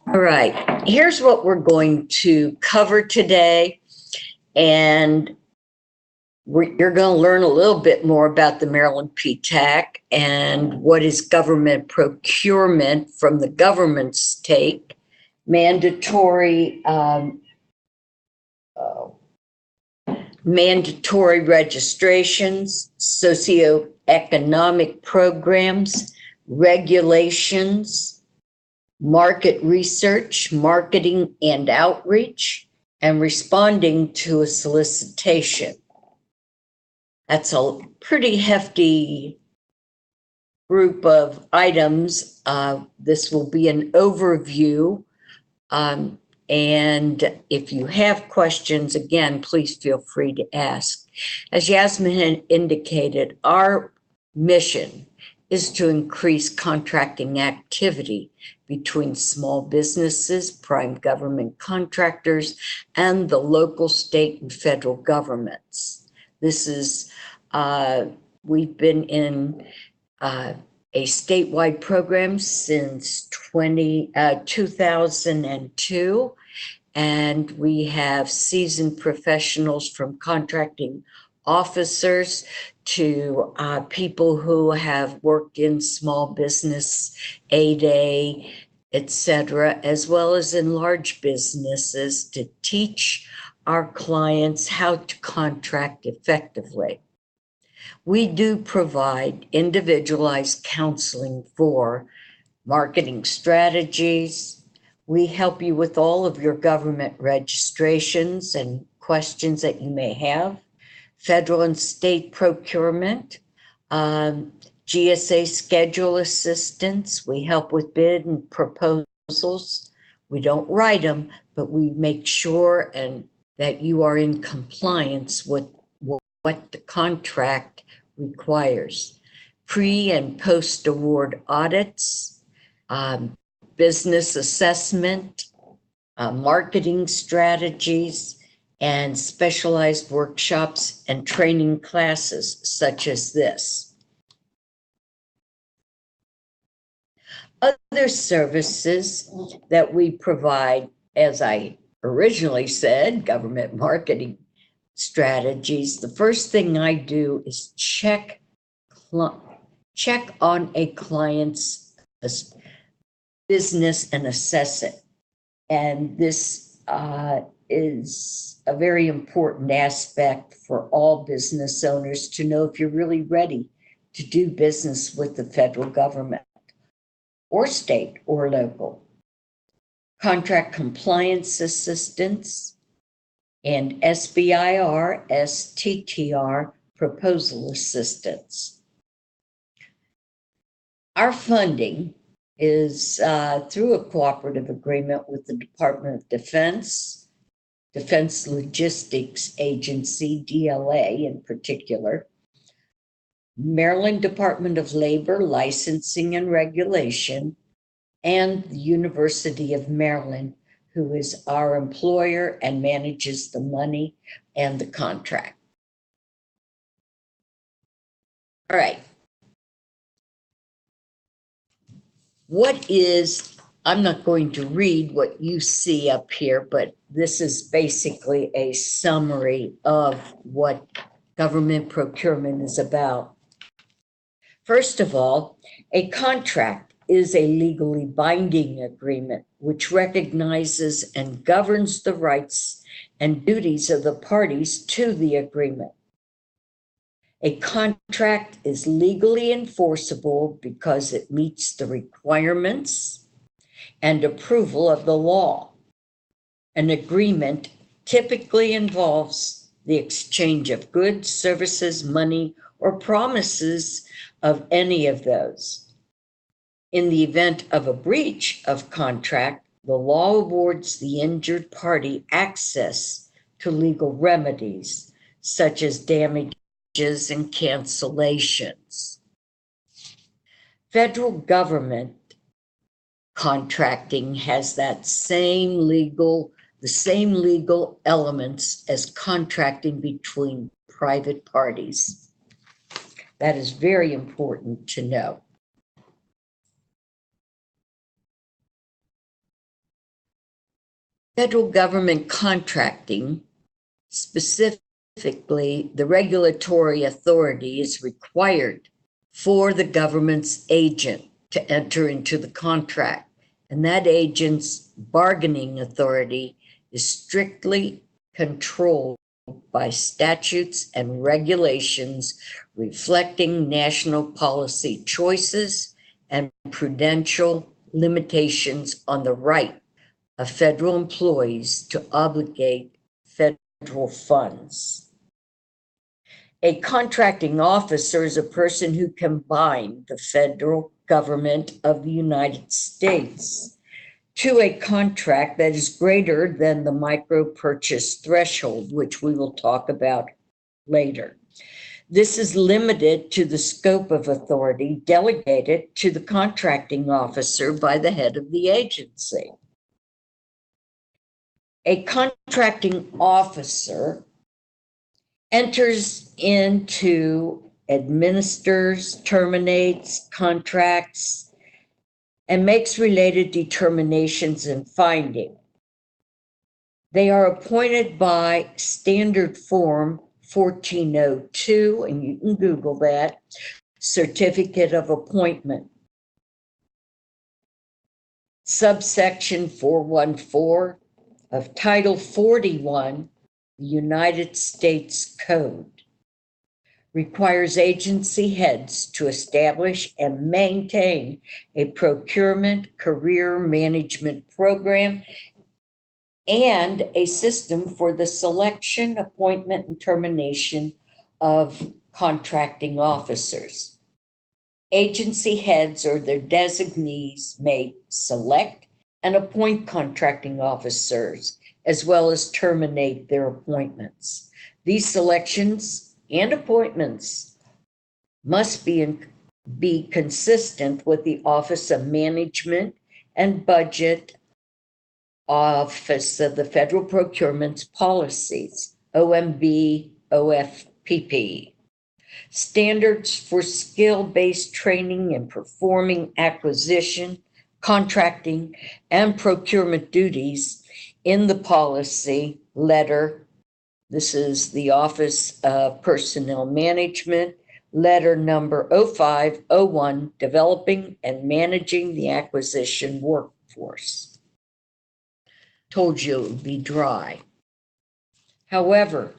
All right, here's what we're going to cover today. And you're going to learn a little bit more about the Maryland PTAC and what is government procurement from the government's take, mandatory registrations, socioeconomic programs, regulations, market research, marketing and outreach, and responding to a solicitation. That's a pretty hefty group of items. This will be an overview. And if you have questions, again, please feel free to ask. As Yasmin had indicated, our mission is to increase contracting activity between small businesses, prime government contractors, and the local, state, and federal governments. This is, we've been in a statewide program since 2002, and we have seasoned professionals from contracting officers to people who have worked in small business, 8A, etc., as well as in large businesses to teach our clients how to contract effectively. We do provide individualized counseling for marketing strategies. We help you with all of your government registrations and questions that you may have. Federal and state procurement, GSA schedule assistance. We help with bid and proposals. We don't write them, but we make sure that you are in compliance with what the contract requires. Pre and post award audits, business assessment, marketing strategies, and specialized workshops and training classes such as this. Other services that we provide, as I originally said, government marketing strategies. The first thing I do is check on a client's business and assess it. And this is a very important aspect for all business owners to know if you're really ready to do business with the federal government or state or local. Contract compliance assistance and SBIR, STTR proposal assistance. Our funding is through a cooperative agreement with the Department of Defense, Defense Logistics Agency, DLA in particular, Maryland Department of Labor, Licensing and Regulation, and the University of Maryland, who is our employer and manages the money and the contract. All right. I'm not going to read what you see up here, but this is basically a summary of what government procurement is about. First of all, a contract is a legally binding agreement which recognizes and governs the rights and duties of the parties to the agreement. A contract is legally enforceable because it meets the requirements and approval of the law. An agreement typically involves the exchange of goods, services, money, or promises of any of those. In the event of a breach of contract, the law awards the injured party access to legal remedies, such as damages and cancellations. Federal government contracting has the same legal elements as contracting between private parties. That is very important to know. Federal government contracting, specifically the regulatory authority, is required for the government's agent to enter into the contract, and that agent's bargaining authority is strictly controlled by statutes and regulations reflecting national policy choices and prudential limitations on the right of federal employees to obligate federal funds. A contracting officer is a person who can bind the federal government of the United States to a contract that is greater than the micro purchase threshold, which we will talk about later. This is limited to the scope of authority delegated to the contracting officer by the head of the agency. A contracting officer enters into, administers, terminates contracts, and makes related determinations and findings. They are appointed by Standard Form 1402, and you can Google that, Certificate of Appointment. Subsection 414 of Title 41, the United States Code, requires agency heads to establish and maintain a procurement career management program and a system for the selection, appointment, and termination of contracting officers. Agency heads or their designees may select and appoint contracting officers, as well as terminate their appointments. These selections and appointments must be consistent with the Office of Management and Budget Office of the Federal Procurement's policies, OMB, OFPP. Standards for skill-based training and performing acquisition, contracting, and procurement duties in the policy letter. This is the Office of Personnel Management, letter number 0501, Developing and Managing the Acquisition Workforce. Told you it would be dry. However,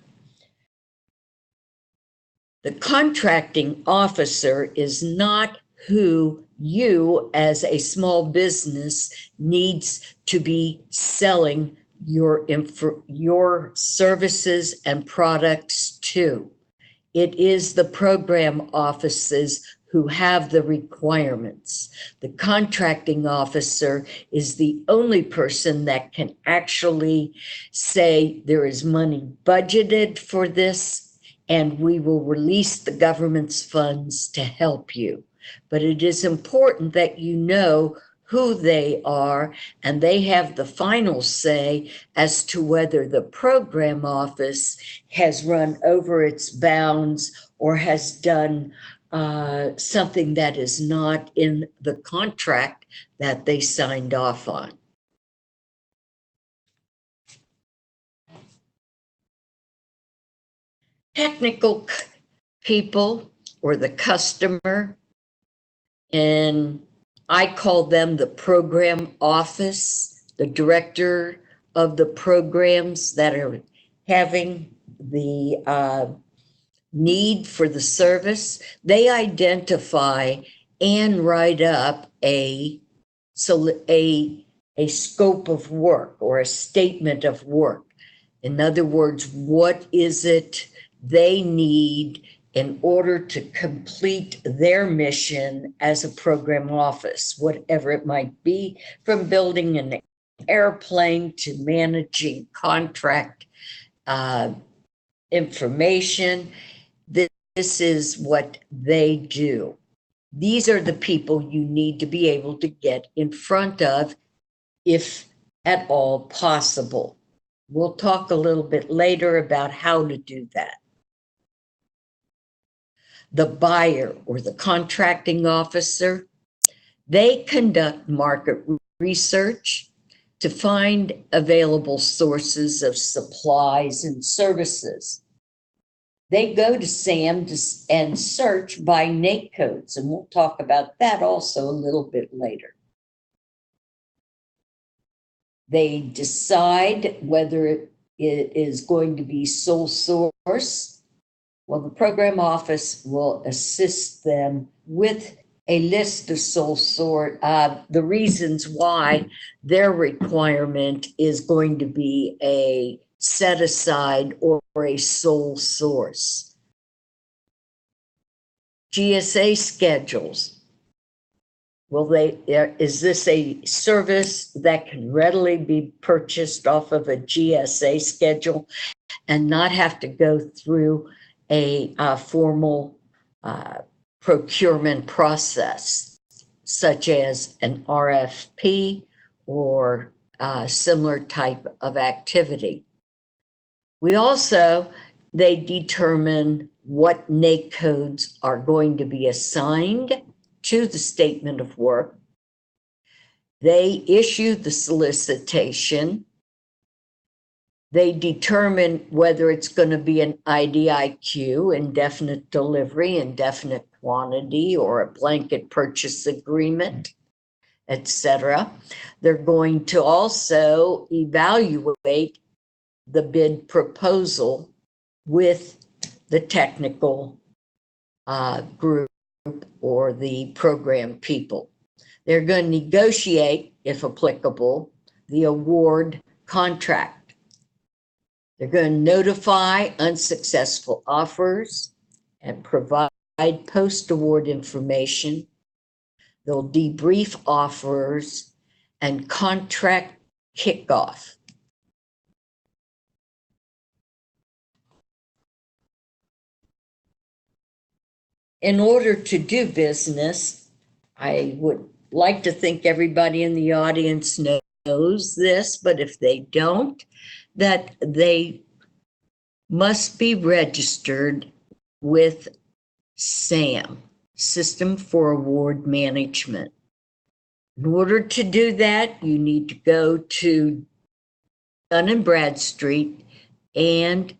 the contracting officer is not who you as a small business needs to be selling your services and products to. It is the program offices who have the requirements. The contracting officer is the only person that can actually say there is money budgeted for this and we will release the government's funds to help you. But it is important that you know who they are, and they have the final say as to whether the program office has run over its bounds or has done something that is not in the contract that they signed off on. Technical people or the customer, and I call them the program office, the director of the programs that are having the need for the service. They identify and write up a scope of work or a statement of work. In other words, what is it they need in order to complete their mission as a program office, whatever it might be, from building an airplane to managing contract information. This is what they do. These are the people you need to be able to get in front of, if at all possible. We'll talk a little bit later about how to do that. The buyer or the contracting officer, they conduct market research, to find available sources of supplies and services. They go to SAM and search by NAICS codes, and we'll talk about that also a little bit later. They decide whether it is going to be sole source. Well, the program office will assist them with a list of sole source, the reasons why their requirement is going to be a set aside or a sole source. GSA schedules. Is this a service that can readily be purchased off of a GSA schedule and not have to go through a formal procurement process, such as an RFP or similar type of activity? They determine what NAICS codes are going to be assigned to the statement of work. They issue the solicitation. They determine whether it's going to be an IDIQ, indefinite delivery, indefinite quantity, or a blanket purchase agreement, etc. They're going to also evaluate the bid proposal with the technical group or the program people. They're going to negotiate, if applicable, the award contract. They're going to notify unsuccessful offers and provide post-award information. They'll debrief offers and contract kickoff. In order to do business, I would like to think everybody in the audience knows this, but if they don't, that they must be registered with SAM, System for Award Management. In order to do that, you need to go to Dun & Bradstreet and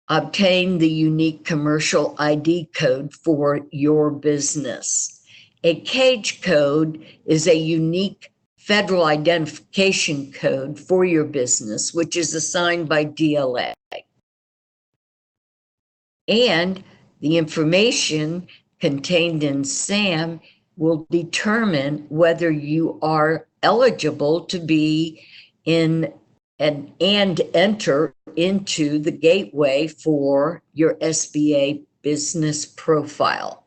obtain the unique commercial ID code for your business. A CAGE code is a unique federal identification code for your business, which is assigned by DLA. And the information contained in SAM will determine whether you are eligible to be in and enter into the gateway for your SBA business profile.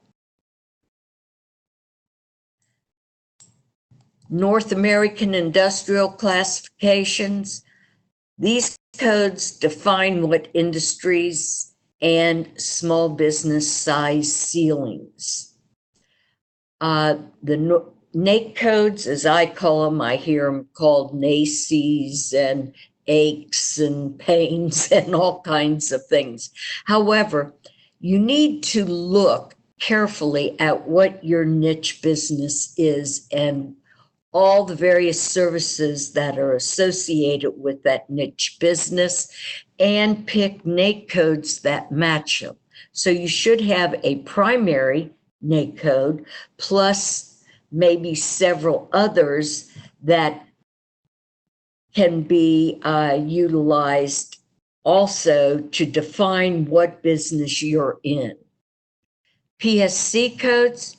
North American Industrial Classifications. These codes define what industries and small business size ceilings. The NAICS codes, as I call them, I hear them called NACEs and aches and pains and all kinds of things. However, you need to look carefully at what your niche business is and all the various services that are associated with that niche business and pick NAICS codes that match them. So you should have a primary NAICS code plus maybe several others that can be utilized also to define what business you're in. PSC codes,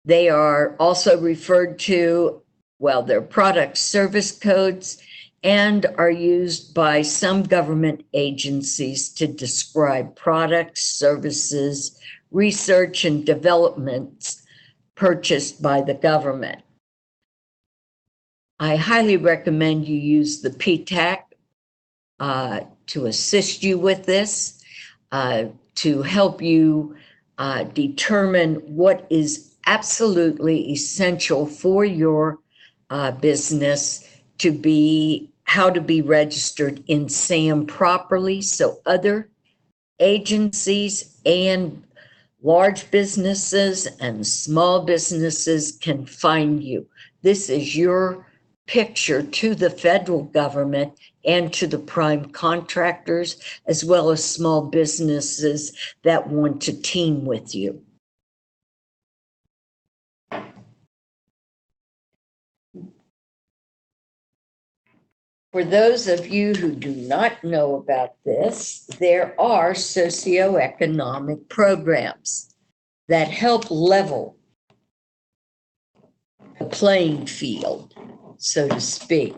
they are also referred to, well, they're product service codes and are used by some government agencies to describe products, services, research, and developments purchased by the government. I highly recommend you use the PTAC to assist you with this, to help you determine what is absolutely essential for your business to be, how to be registered in SAM properly so other agencies and large businesses and small businesses can find you. This is your picture to the federal government and to the prime contractors, as well as small businesses that want to team with you. For those of you who do not know about this, there are socioeconomic programs that help level the playing field, so to speak.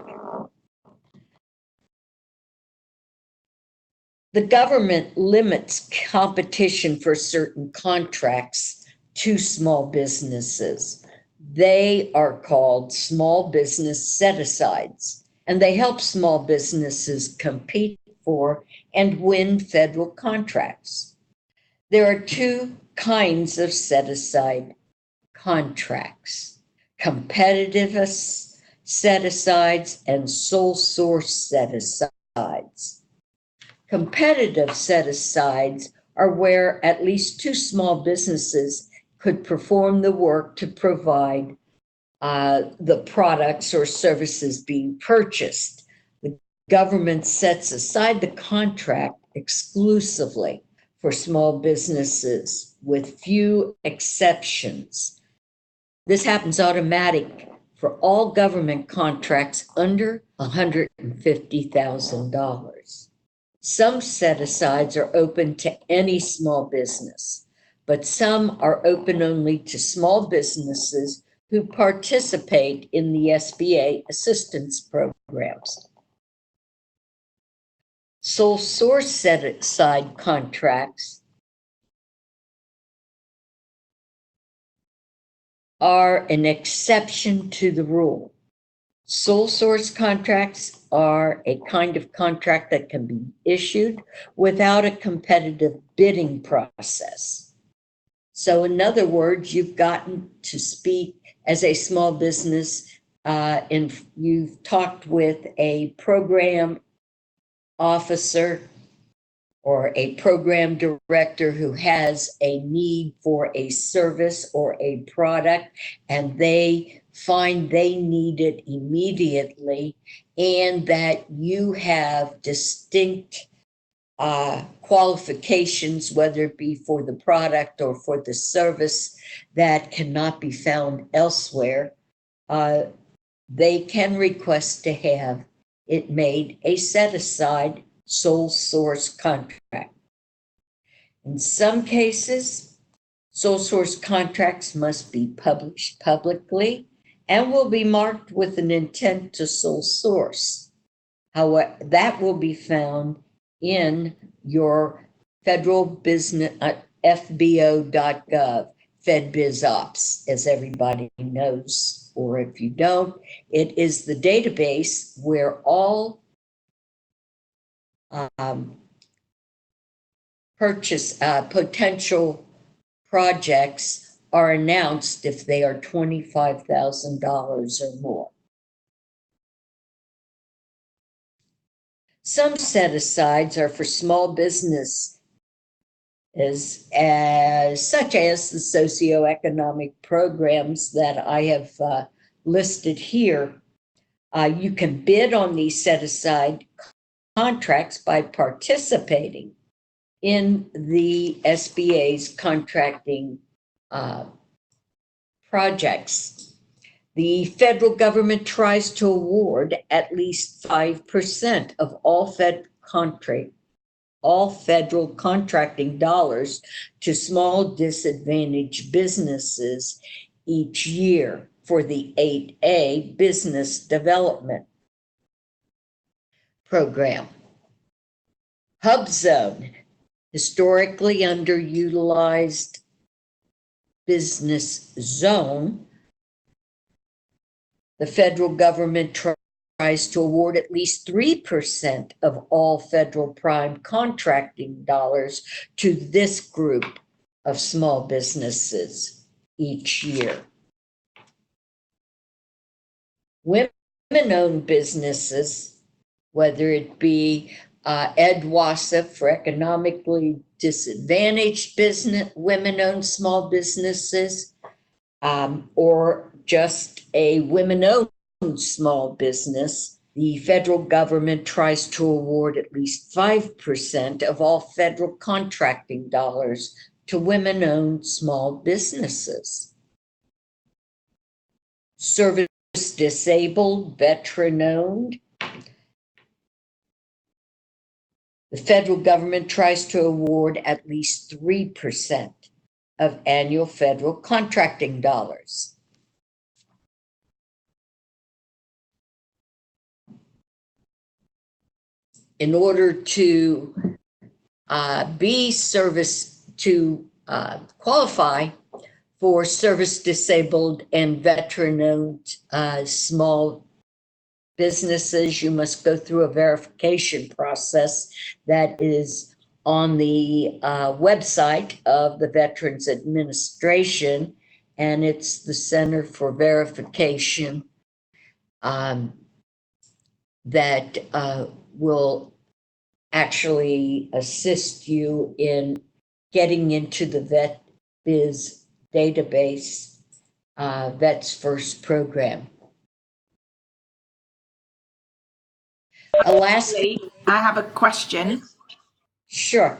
The government limits competition for certain contracts to small businesses. They are called small business set-asides, and they help small businesses compete for and win federal contracts. There are two kinds of set-aside contracts: competitive set-asides and sole source set-asides. Competitive set-asides are where at least two small businesses could perform the work to provide the products or services being purchased. The government sets aside the contract exclusively for small businesses with few exceptions. This happens automatic for all government contracts under $150,000. Some set-asides are open to any small business, but some are open only to small businesses who participate in the SBA assistance programs. Sole source set-aside contracts are an exception to the rule. Sole source contracts are a kind of contract that can be issued without a competitive bidding process. So in other words, you've gotten to speak as a small business and you've talked with a program officer or a program director who has a need for a service or a product, and they find they need it immediately, and that you have distinct qualifications, whether it be for the product or for the service, that cannot be found elsewhere, they can request to have it made a set-aside sole source contract. In some cases, sole source contracts must be published publicly and will be marked with an intent to sole source. However, that will be found in your federal business, FBO.gov, FedBizOps, as everybody knows, or if you don't, it is the database where all potential projects are announced if they are $25,000 or more. Some set-asides are for small business, such as the socioeconomic programs that I have listed here. You can bid on these set-aside contracts by participating in the SBA's contracting projects. The federal government tries to award at least 5% of all federal contracting dollars to small disadvantaged businesses each year for the 8A Business Development Program. HubZone, historically underutilized business zone, the federal government tries to award at least 3% of all federal prime contracting dollars to this group of small businesses each year. Women-owned businesses, whether it be Ed Wasif for economically disadvantaged women-owned small businesses, or just a women-owned small business, the federal government tries to award at least 5% of all federal contracting dollars to women-owned small businesses. Service disabled, veteran-owned. The federal government tries to award at least 3% of annual federal contracting dollars. In order to qualify for service disabled and veteran-owned small businesses, you must go through a verification process that is on the website of the Veterans Administration, and it's the Center for Verification that will actually assist you in getting into the VetBiz database, Vets First program. Lastly, I have a question. Sure.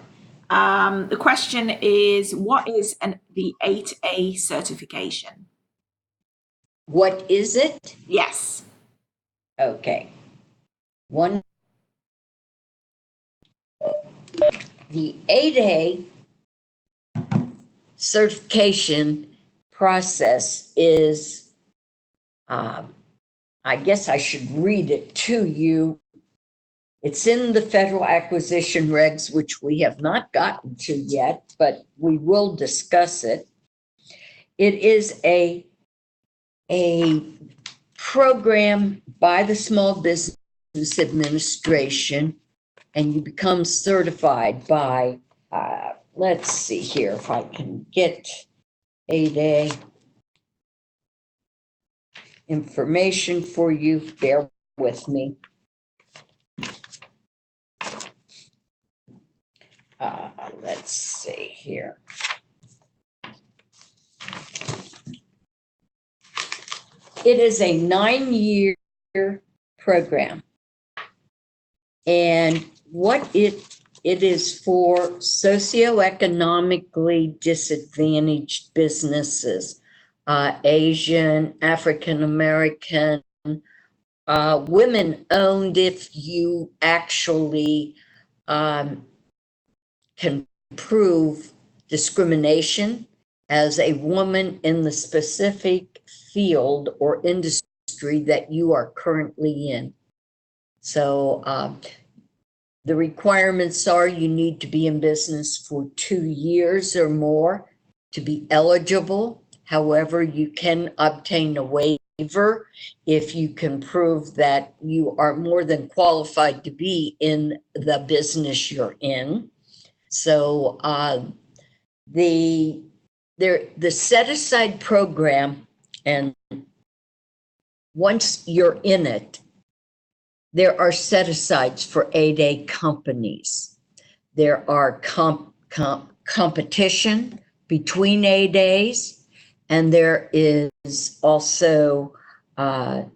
The question is, what is the 8A certification? What is it? Yes. Okay. The 8A certification process is, I guess I should read it to you. It's in the federal acquisition regs, which we have not gotten to yet, but we will discuss it. It is a program by the Small Business Administration, and you become certified by, let's see here if I can get 8A information for you. Bear with me. Let's see here. It is a 9-year program, and what it is for socioeconomically disadvantaged businesses, Asian, African American, women owned, if you actually can prove discrimination as a woman in the specific field or industry that you are currently in. So the requirements are you need to be in business for 2 years or more to be eligible. However, you can obtain a waiver if you can prove that you are more than qualified to be in the business you're in. So the set-aside program, and once you're in it, there are set-asides for 8A companies. There are competition between 8As, and there is also a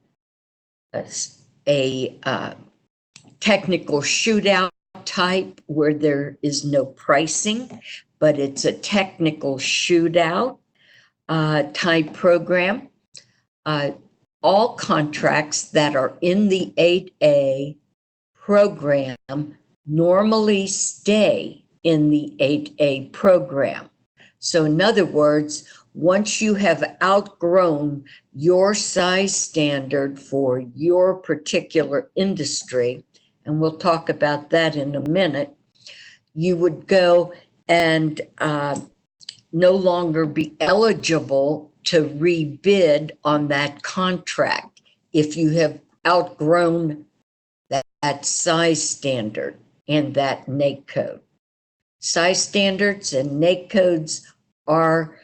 technical shootout type where there is no pricing, but it's a technical shootout type program. All contracts that are in the 8A program normally stay in the 8A program. So in other words, once you have outgrown your size standard for your particular industry, and we'll talk about that in a minute, you would go and no longer be eligible to rebid on that contract if you have outgrown that size standard and that NAIC code. Size standards and NAIC codes are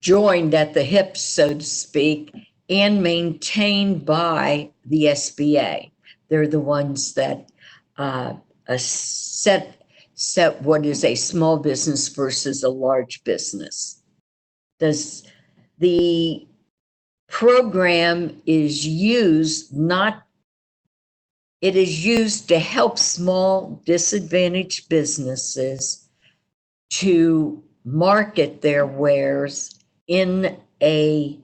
joined at the hips, so to speak, and maintained by the SBA. They're the ones that set what is a small business versus a large business. The program is used it is used to help small disadvantaged businesses to market their wares in a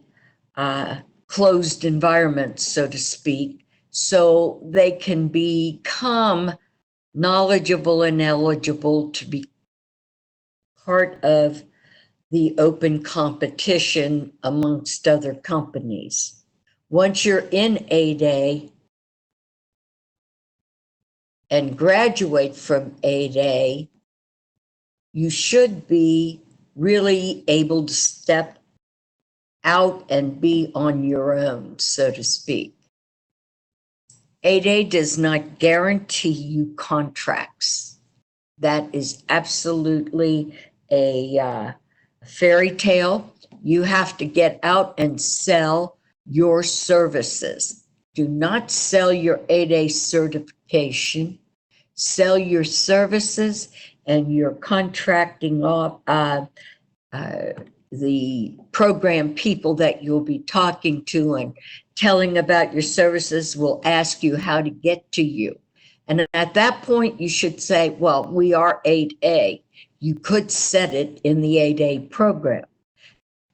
closed environment, so to speak, so they can become knowledgeable and eligible to be part of the open competition amongst other companies. Once you're in 8A and graduate from 8A, you should be really able to step out and be on your own, so to speak. 8A does not guarantee you contracts. That is absolutely a fairy tale. You have to get out and sell your services. Do not sell your 8A certification. Sell your services, and you're contracting off the program people that you'll be talking to and telling about your services will ask you how to get to you. And at that point, you should say, well, we are 8A. You could set it in the 8A program.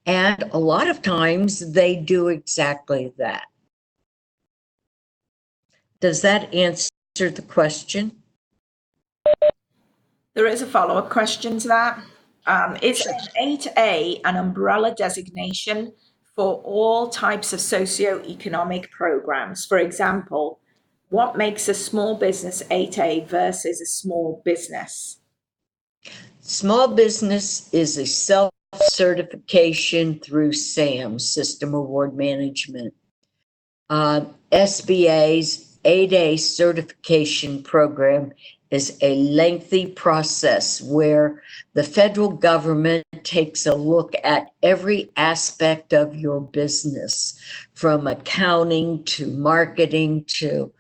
And a lot of times they do exactly that. Does that answer the question? There is a follow-up question to that. Is an 8A an umbrella designation for all types of socioeconomic programs? For example, what makes a small business 8A versus a small business? Small business is a self-certification through SAM, System Award Management. SBA's 8A certification program is a lengthy process where the federal government takes a look at every aspect of your business, from accounting to marketing to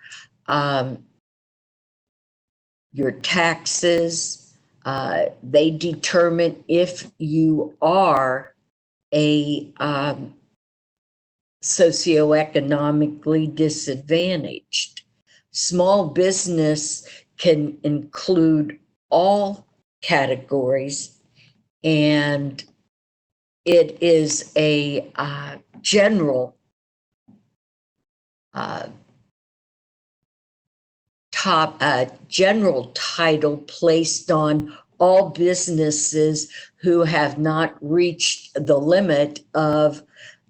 your taxes. They determine if you are a socioeconomically disadvantaged. Small business can include all categories, and it is a general general title placed on all businesses who have not reached the limit of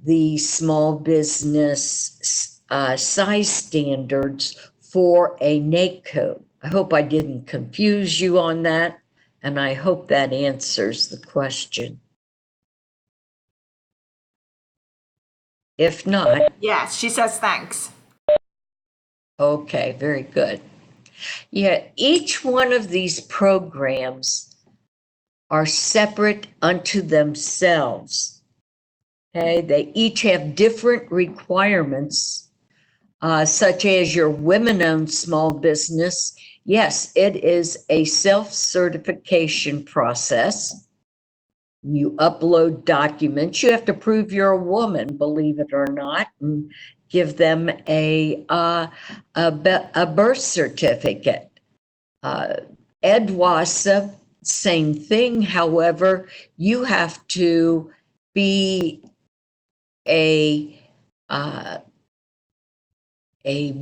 the small business size standards for a NAIC code. I hope I didn't confuse you on that, and I hope that answers the question. If not, Yes, she says thanks. okay, very good. Yeah, each one of these programs are separate unto themselves. Okay, they each have different requirements, such as your women-owned small business. Yes, it is a self-certification process. You upload documents. You have to prove you're a woman, believe it or not, and give them a birth certificate. EDWASA, same thing. However, you have to be a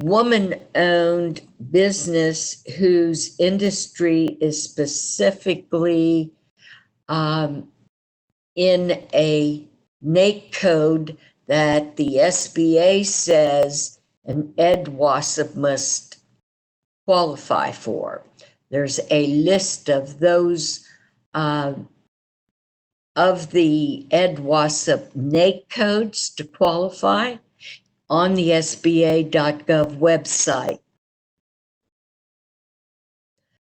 woman-owned business whose industry is specifically in a NAIC code that the SBA says an EDWASA must qualify for. There's a list of those of the EDWASA NAIC codes to qualify on the SBA.gov website.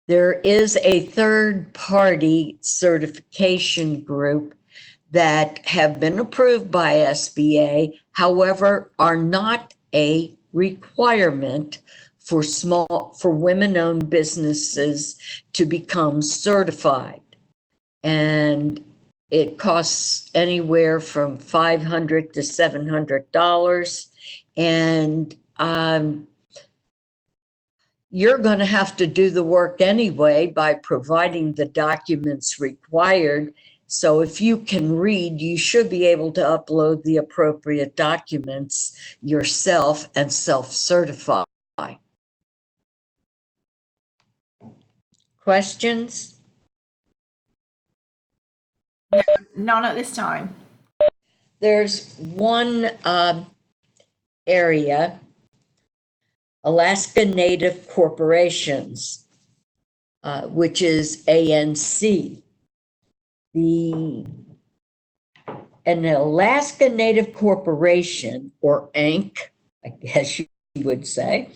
There is a third-party certification group that have been approved by SBA, however, are not a requirement for women-owned businesses to become certified. And it costs anywhere from $500 to $700, and you're going to have to do the work anyway by providing the documents required. So if you can read, you should be able to upload the appropriate documents yourself and self-certify. Questions? None at this time. There's one area, Alaska Native Corporations, which is ANC. An Alaska Native Corporation, or ANC, I guess you would say,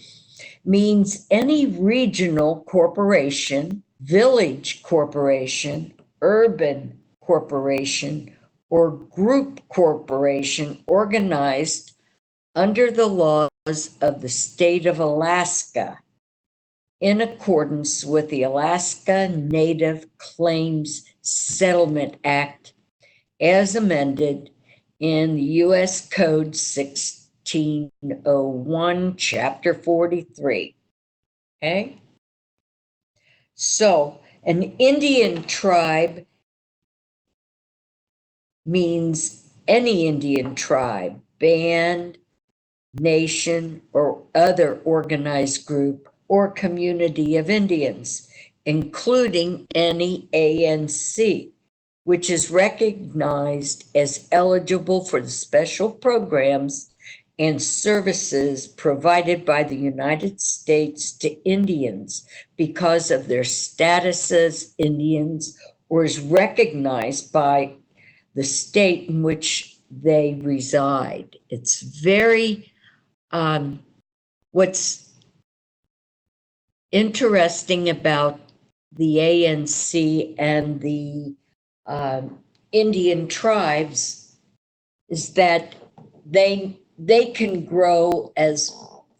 means any regional corporation, village corporation, urban corporation, or group corporation organized under the laws of the state of Alaska in accordance with the Alaska Native Claims Settlement Act as amended in the U.S. Code 1601, Chapter 43. Okay? So, an Indian tribe means any Indian tribe, band, nation, or other organized group or community of Indians, including any ANC, which is recognized as eligible for the special programs and services provided by the United States to Indians because of their status as Indians, or is recognized by the state in which they reside. It's very, what's interesting about the ANC and the Indian tribes is that they can grow as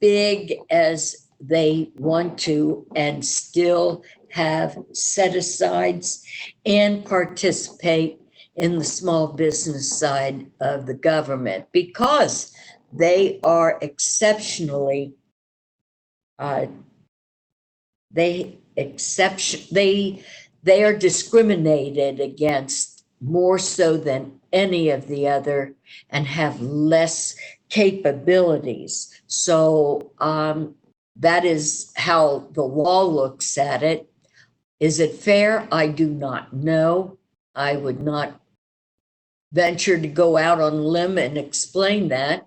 big as they want to and still have set-asides and participate in the small business side of the government because they are exceptionally they are discriminated against more so than any of the other and have less capabilities. So that is how the law looks at it. Is it fair? I do not know. I would not venture to go out on a limb and explain that.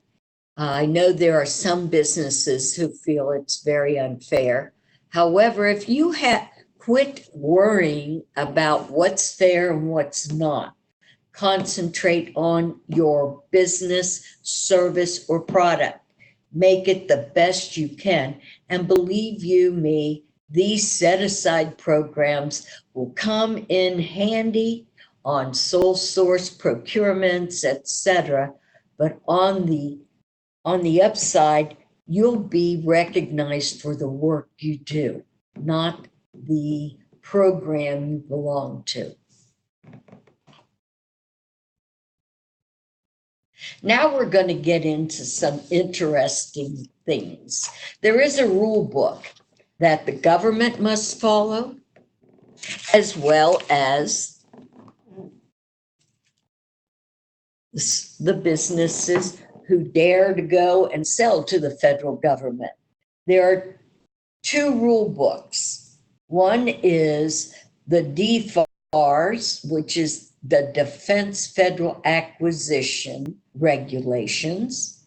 I know there are some businesses who feel it's very unfair. However, if you quit worrying about what's fair and what's not, concentrate on your business, service, or product. Make it the best you can. And believe you me, these set-aside programs will come in handy on sole source procurements, etc. But on the upside, you'll be recognized for the work you do, not the program you belong to. Now we're going to get into some interesting things. There is a rule book that the government must follow, as well as the businesses who dare to go and sell to the federal government. There are two rule books. One is the DFARS, which is the Defense Federal Acquisition Regulations,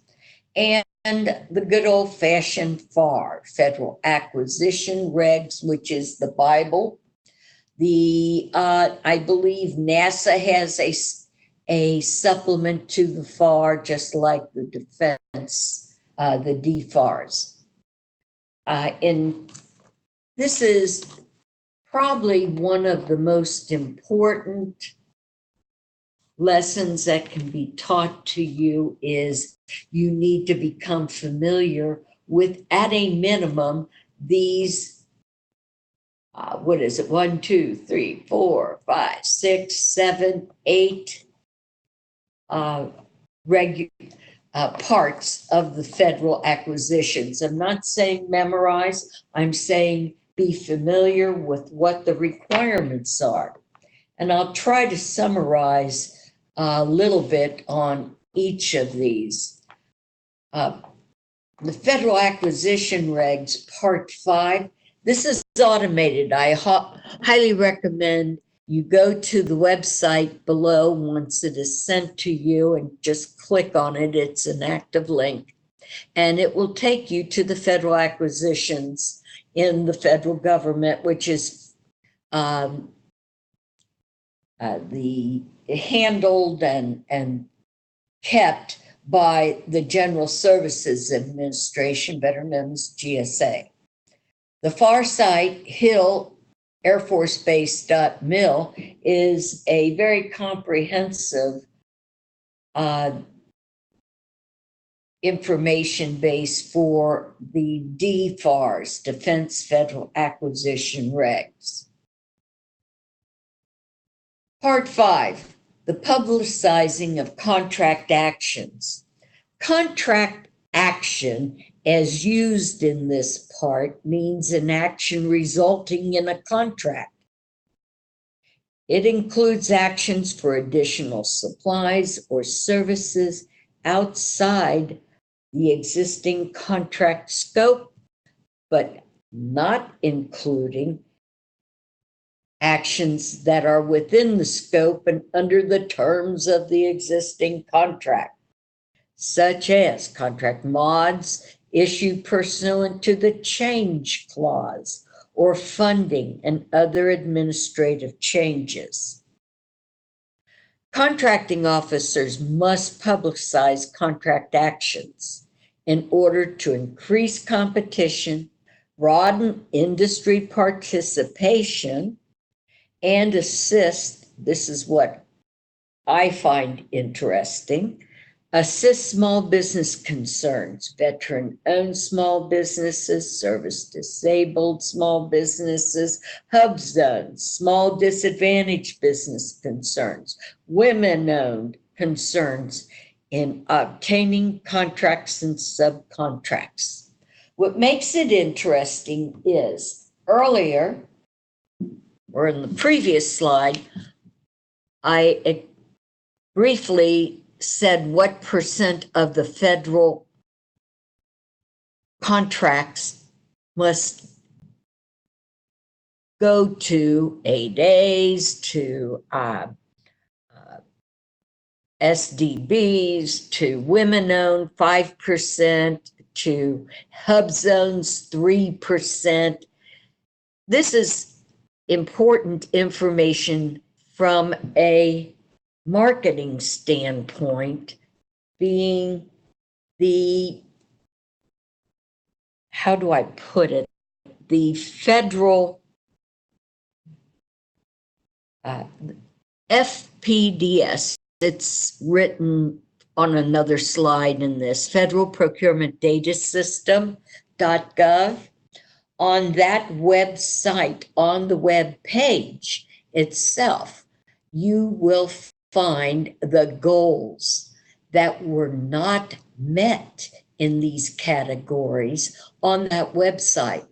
and the good old-fashioned FAR, Federal Acquisition Regs, which is the Bible. I believe NASA has a supplement to the FAR, just like the defense, the DFARS. And this is probably one of the most important lessons that can be taught to you is you need to become familiar with, at a minimum, these what is it? 1, 2, 3, 4, 5, 6, 7, 8 parts of the federal acquisitions. I'm not saying memorize, I'm saying be familiar with what the requirements are. And I'll try to summarize a little bit on each of these. The federal acquisition regs, part 5, this is automated. I highly recommend you go to the website below once it is sent to you and just click on it. It's an active link, and it will take you to the federal acquisitions in the federal government, which is the handled and kept by the General Services Administration, better known as GSA. The far site, Hill Air Force Base.mil, is a very comprehensive information base for the DFARS, Defense Federal Acquisition Regs. Part 5, the publicizing of contract actions. Contract action, as used in this part, means an action resulting in a contract. It includes actions for additional supplies or services outside the existing contract scope, but not including actions that are within the scope and under the terms of the existing contract, such as contract mods issued pursuant to the change clause or funding and other administrative changes. Contracting officers must publicize contract actions in order to increase competition, broaden industry participation, and assist, this is what I find interesting, assist small business concerns, veteran-owned small businesses, service-disabled small businesses, hub zones, small disadvantaged business concerns, women-owned concerns in obtaining contracts and subcontracts. What makes it interesting is earlier, or in the previous slide, I briefly said what percent of the federal contracts must go to 8As, to SDBs, to women-owned 5%, to hub zones 3%. This is important information from a marketing standpoint, being the, how do I put it, the federal FPDS, it's written on another slide in this, Federal Procurement Data System.gov. On that website, on the web page itself, you will find the goals that were not met in these categories on that website.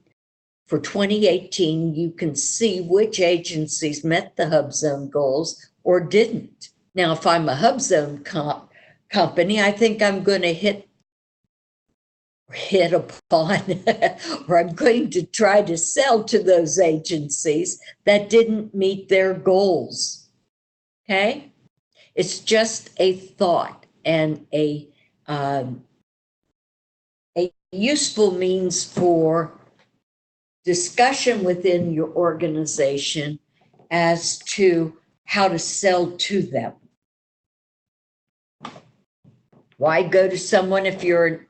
For 2018, you can see which agencies met the hub zone goals or didn't. Now, if I'm a hub zone company, I think I'm going to hit upon, or I'm going to try to sell to those agencies that didn't meet their goals. Okay? It's just a thought and a useful means for discussion within your organization as to how to sell to them. Why go to someone if you're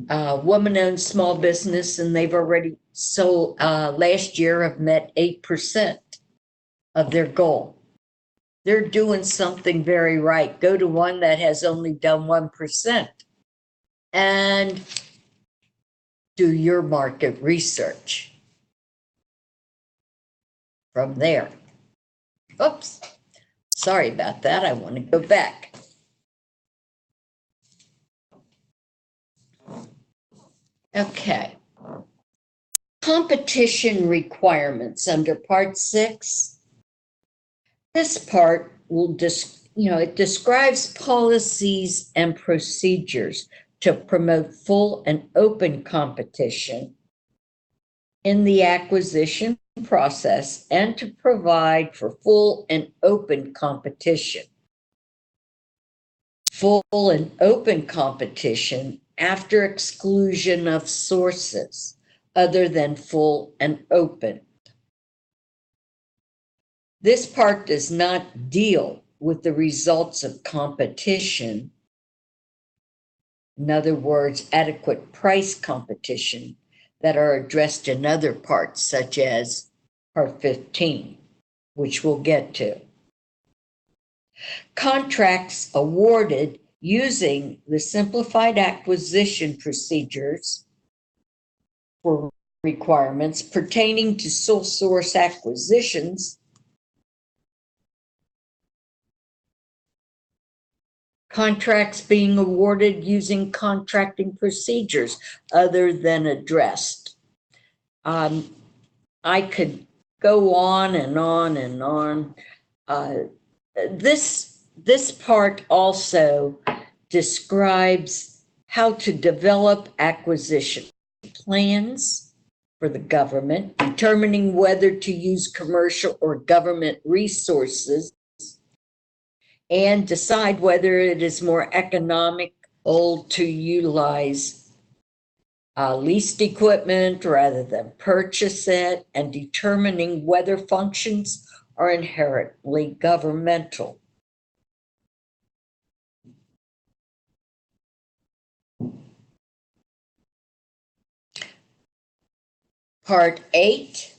woman-owned small business and they've already sold last year have met 8% of their goal? They're doing something very right. Go to one that has only done 1% and do your market research. from there. Oops, sorry about that. I want to go back. Okay. Competition requirements under Part 6. This part will it describes policies and procedures to promote full and open competition in the acquisition process and to provide for full and open competition. Full and open competition after exclusion of sources other than full and open. This part does not deal with the results of competition. In other words, adequate price competition that are addressed in other parts, such as Part 15, which we'll get to. Contracts awarded using the simplified acquisition procedures for requirements pertaining to sole source acquisitions. Contracts being awarded using contracting procedures other than addressed. I could go on and on and on. This part also describes how to develop acquisition plans for the government, determining whether to use commercial or government resources, and decide whether it is more economical to utilize leased equipment rather than purchase it, and determining whether functions are inherently governmental. Part 8.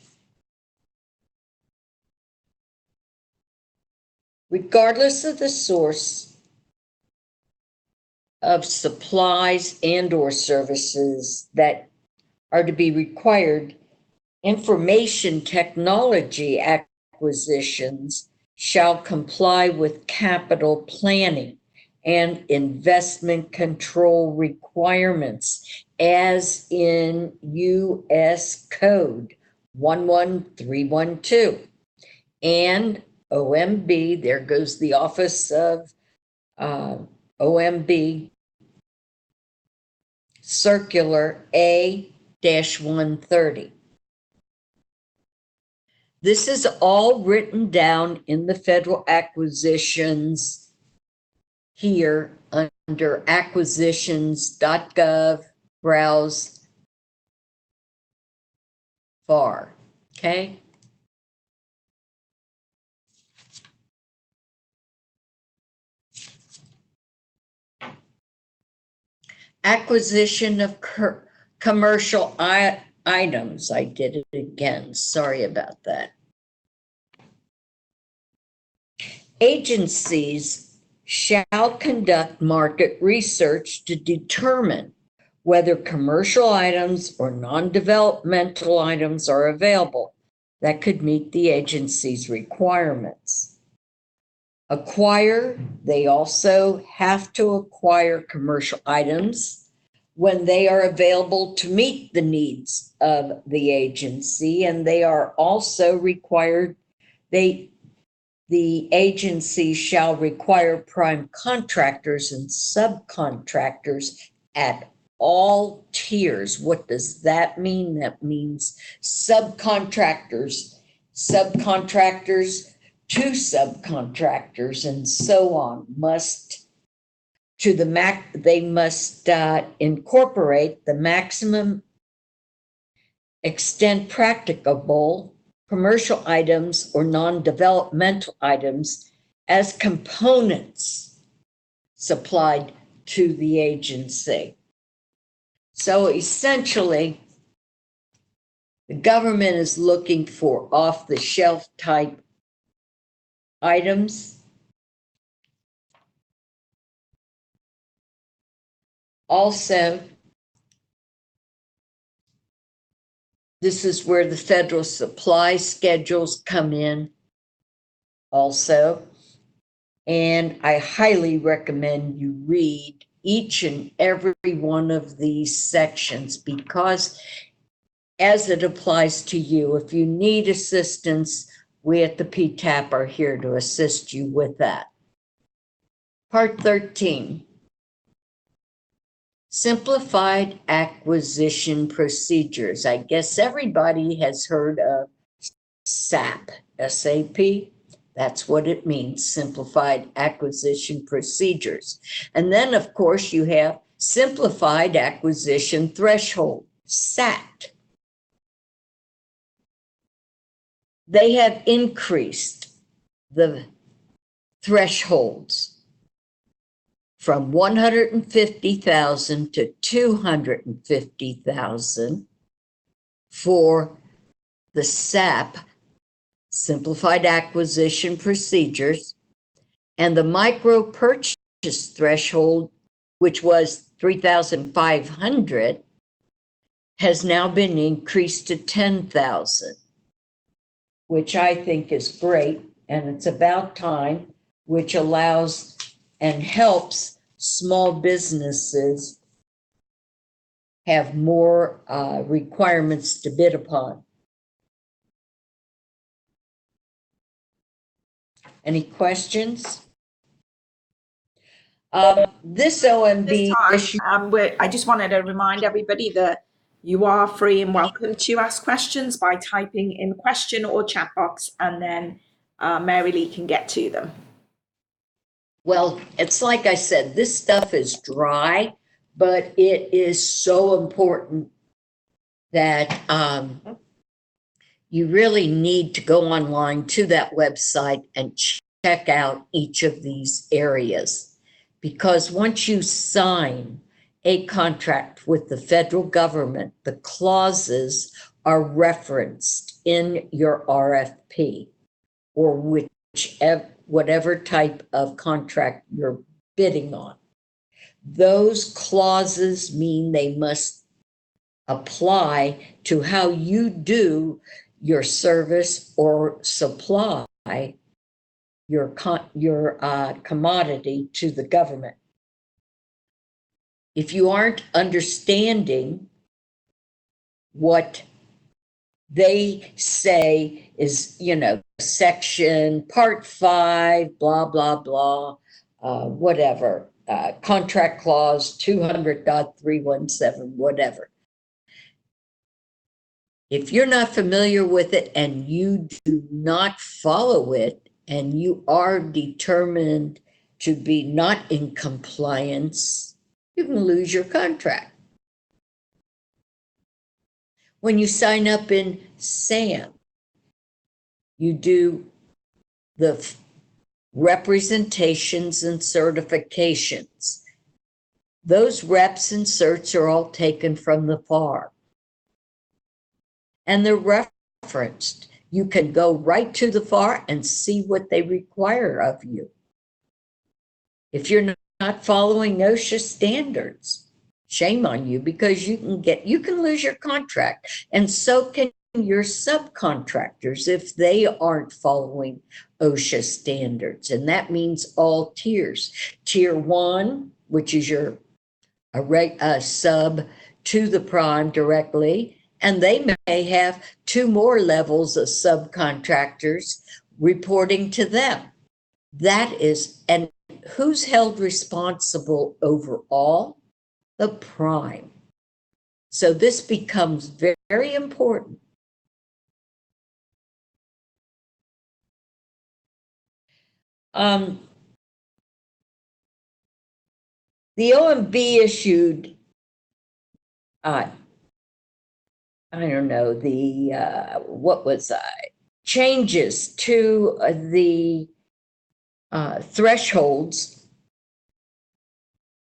Regardless of the source of supplies and/or services that are to be required, information technology acquisitions shall comply with capital planning and investment control requirements as in U.S. Code 11312 and OMB. There goes the Office of OMB Circular A-130. This is all written down in the federal acquisitions here under acquisitions.gov, browse FAR, okay? Acquisition of commercial items. I did it again. Sorry about that. Agencies shall conduct market research to determine whether commercial items or non-developmental items are available that could meet the agency's requirements. They also have to acquire commercial items when they are available to meet the needs of the agency, and they are also required, the agency shall require prime contractors and subcontractors at all tiers. What does that mean? That means subcontractors to subcontractors and so on they must incorporate the maximum extent practicable commercial items or non-developmental items as components supplied to the agency. So essentially, the government is looking for off-the-shelf type items. Also, This is where the federal supply schedules come in also. And I highly recommend you read each and every one of these sections, because as it applies to you, if you need assistance, we at the PTAC are here to assist you with that. Part 13, Simplified Acquisition Procedures. I guess everybody has heard of SAP, S-A-P. That's what it means, Simplified Acquisition Procedures. And then, of course, you have Simplified Acquisition Threshold, SAT. They have increased the thresholds from 150,000 to 250,000 for the SAP, Simplified Acquisition Procedures, and the micro purchase threshold, which was 3,500, has now been increased to 10,000, which I think is great, and it's about time, which allows and helps small businesses have more requirements to bid upon. Any questions? This OMB issue. I just wanted to remind everybody that you are free and welcome to ask questions by typing in question or chat box, and then Mary Lee can get to them. Well, it's like I said, this stuff is dry, but it is so important that you really need to go online to that website and check out each of these areas. Because once you sign a contract with the federal government, the clauses are referenced in your RFP or whatever type of contract you're bidding on. Those clauses mean they must apply to how you do your service or supply your commodity to the government. If you aren't understanding what they say is, section part 5, blah, blah, blah, whatever, contract clause 200.317, whatever. If you're not familiar with it and you do not follow it, and you are determined to be not in compliance, you can lose your contract. When you sign up in SAM, you do the representations and certifications. Those reps and certs are all taken from the FAR. And they're referenced. You can go right to the FAR and see what they require of you. If you're not following OSHA standards, shame on you, because you can lose your contract, and so can your subcontractors if they aren't following OSHA standards. And that means all tiers. Tier 1, which is your sub to the prime directly, and they may have 2 more levels of subcontractors reporting to them. That is, and who's held responsible overall? The prime. So this becomes very, very important. The OMB issued I don't know, changes to the thresholds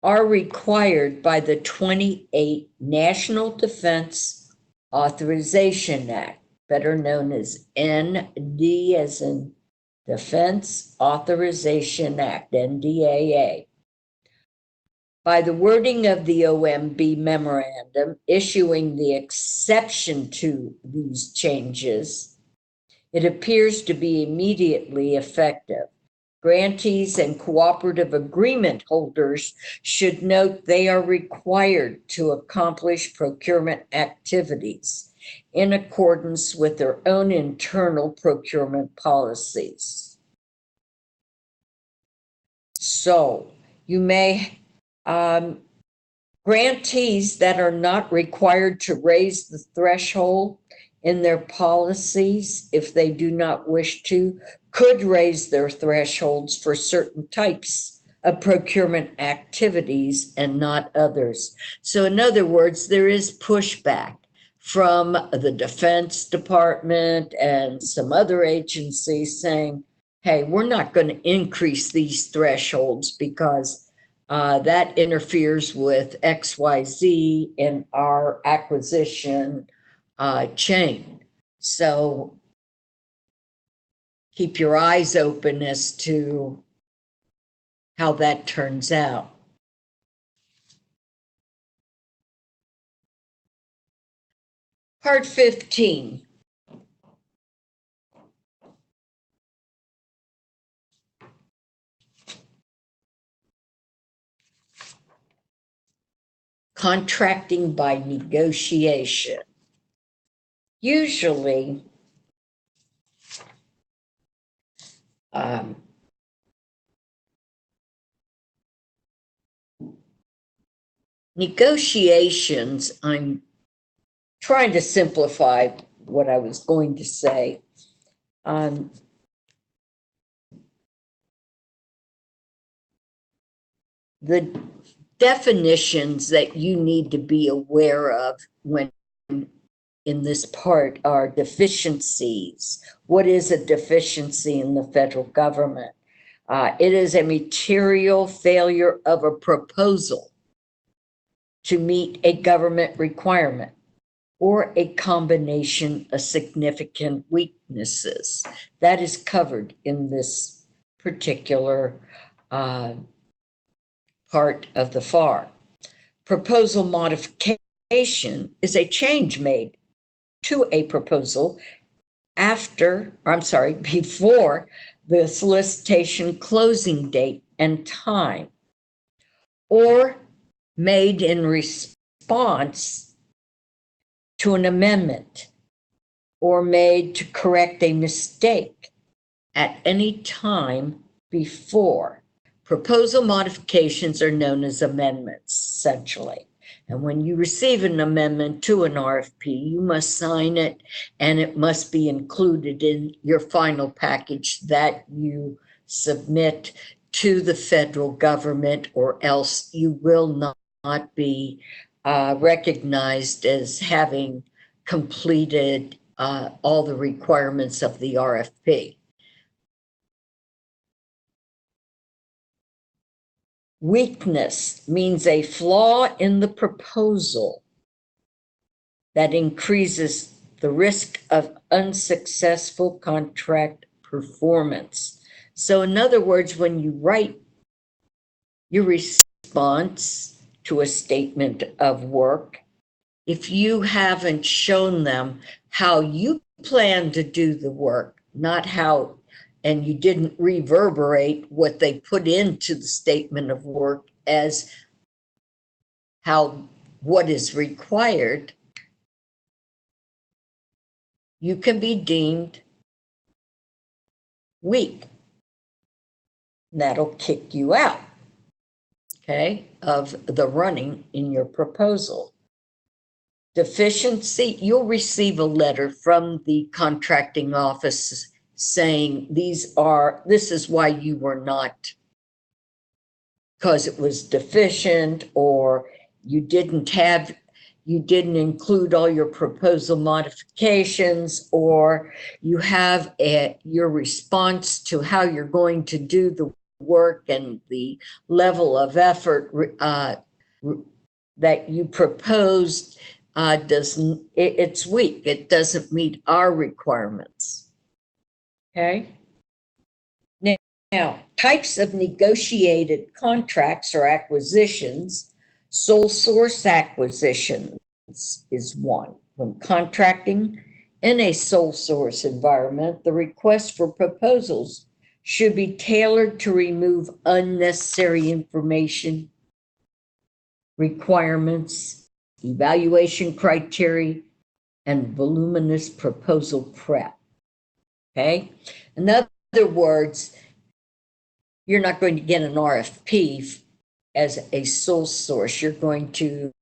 are required by the 28 National Defense Authorization Act, better known as ND as in Defense Authorization Act, NDAA. By the wording of the OMB memorandum issuing the exception to these changes, it appears to be immediately effective. Grantees and cooperative agreement holders should note they are required to accomplish procurement activities in accordance with their own internal procurement policies. So you may, grantees that are not required to raise the threshold in their policies, if they do not wish to, could raise their thresholds for certain types of procurement activities and not others. So in other words, there is pushback from the Defense Department and some other agencies saying, hey, we're not going to increase these thresholds because that interferes with XYZ in our acquisition chain. So keep your eyes open as to how that turns out. Part 15. Contracting by negotiation. Usually, negotiations, I'm trying to simplify what I was going to say. The definitions that you need to be aware of when in this part are deficiencies. What is a deficiency in the federal government? It is a material failure of a proposal to meet a government requirement or a combination of significant weaknesses. That is covered in this particular part of the FAR. Proposal modification is a change made to a proposal before the solicitation closing date and time, or made in response to an amendment, or made to correct a mistake at any time before. Proposal modifications are known as amendments, essentially. And when you receive an amendment to an RFP, you must sign it, and it must be included in your final package that you submit to the federal government, or else you will not be recognized as having completed all the requirements of the RFP. Weakness means a flaw in the proposal that increases the risk of unsuccessful contract performance. So in other words, when you write your response to a statement of work, if you haven't shown them how you plan to do the work, not how, and you didn't reverberate what they put into the statement of work as what is required, you can be deemed weak. That'll kick you out, okay, of the running in your proposal. Deficiency, you'll receive a letter from the contracting office saying this is why you were not, because it was deficient, or you didn't include all your proposal modifications, or you have your response to how you're going to do the work and the level of effort that you proposed it's weak. It doesn't meet our requirements. Okay. Now, types of negotiated contracts or acquisitions. Sole source acquisitions is one. When contracting in a sole source environment, the request for proposals should be tailored to remove unnecessary information, requirements, evaluation criteria, and voluminous proposal prep. Okay? In other words, you're not going to get an RFP as a sole source. You're going to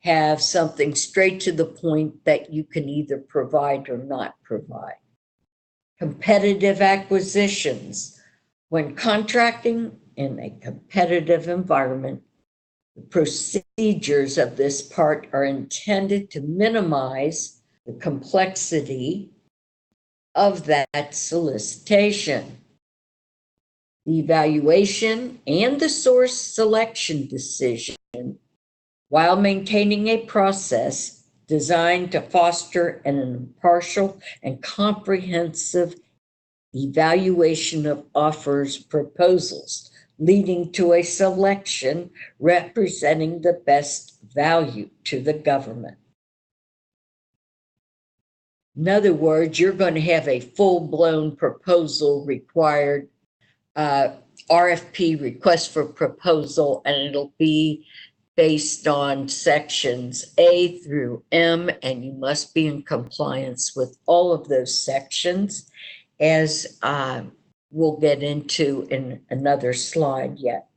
have something straight to the point that you can either provide or not provide. Competitive acquisitions. When contracting in a competitive environment, the procedures of this part are intended to minimize the complexity of that solicitation. The evaluation and the source selection decision, while maintaining a process designed to foster an impartial and comprehensive evaluation of offers proposals, leading to a selection representing the best value to the government. In other words, you're going to have a full-blown proposal required, RFP, request for proposal, and it'll be based on sections A through M, and you must be in compliance with all of those sections, as we'll get into in another slide yet.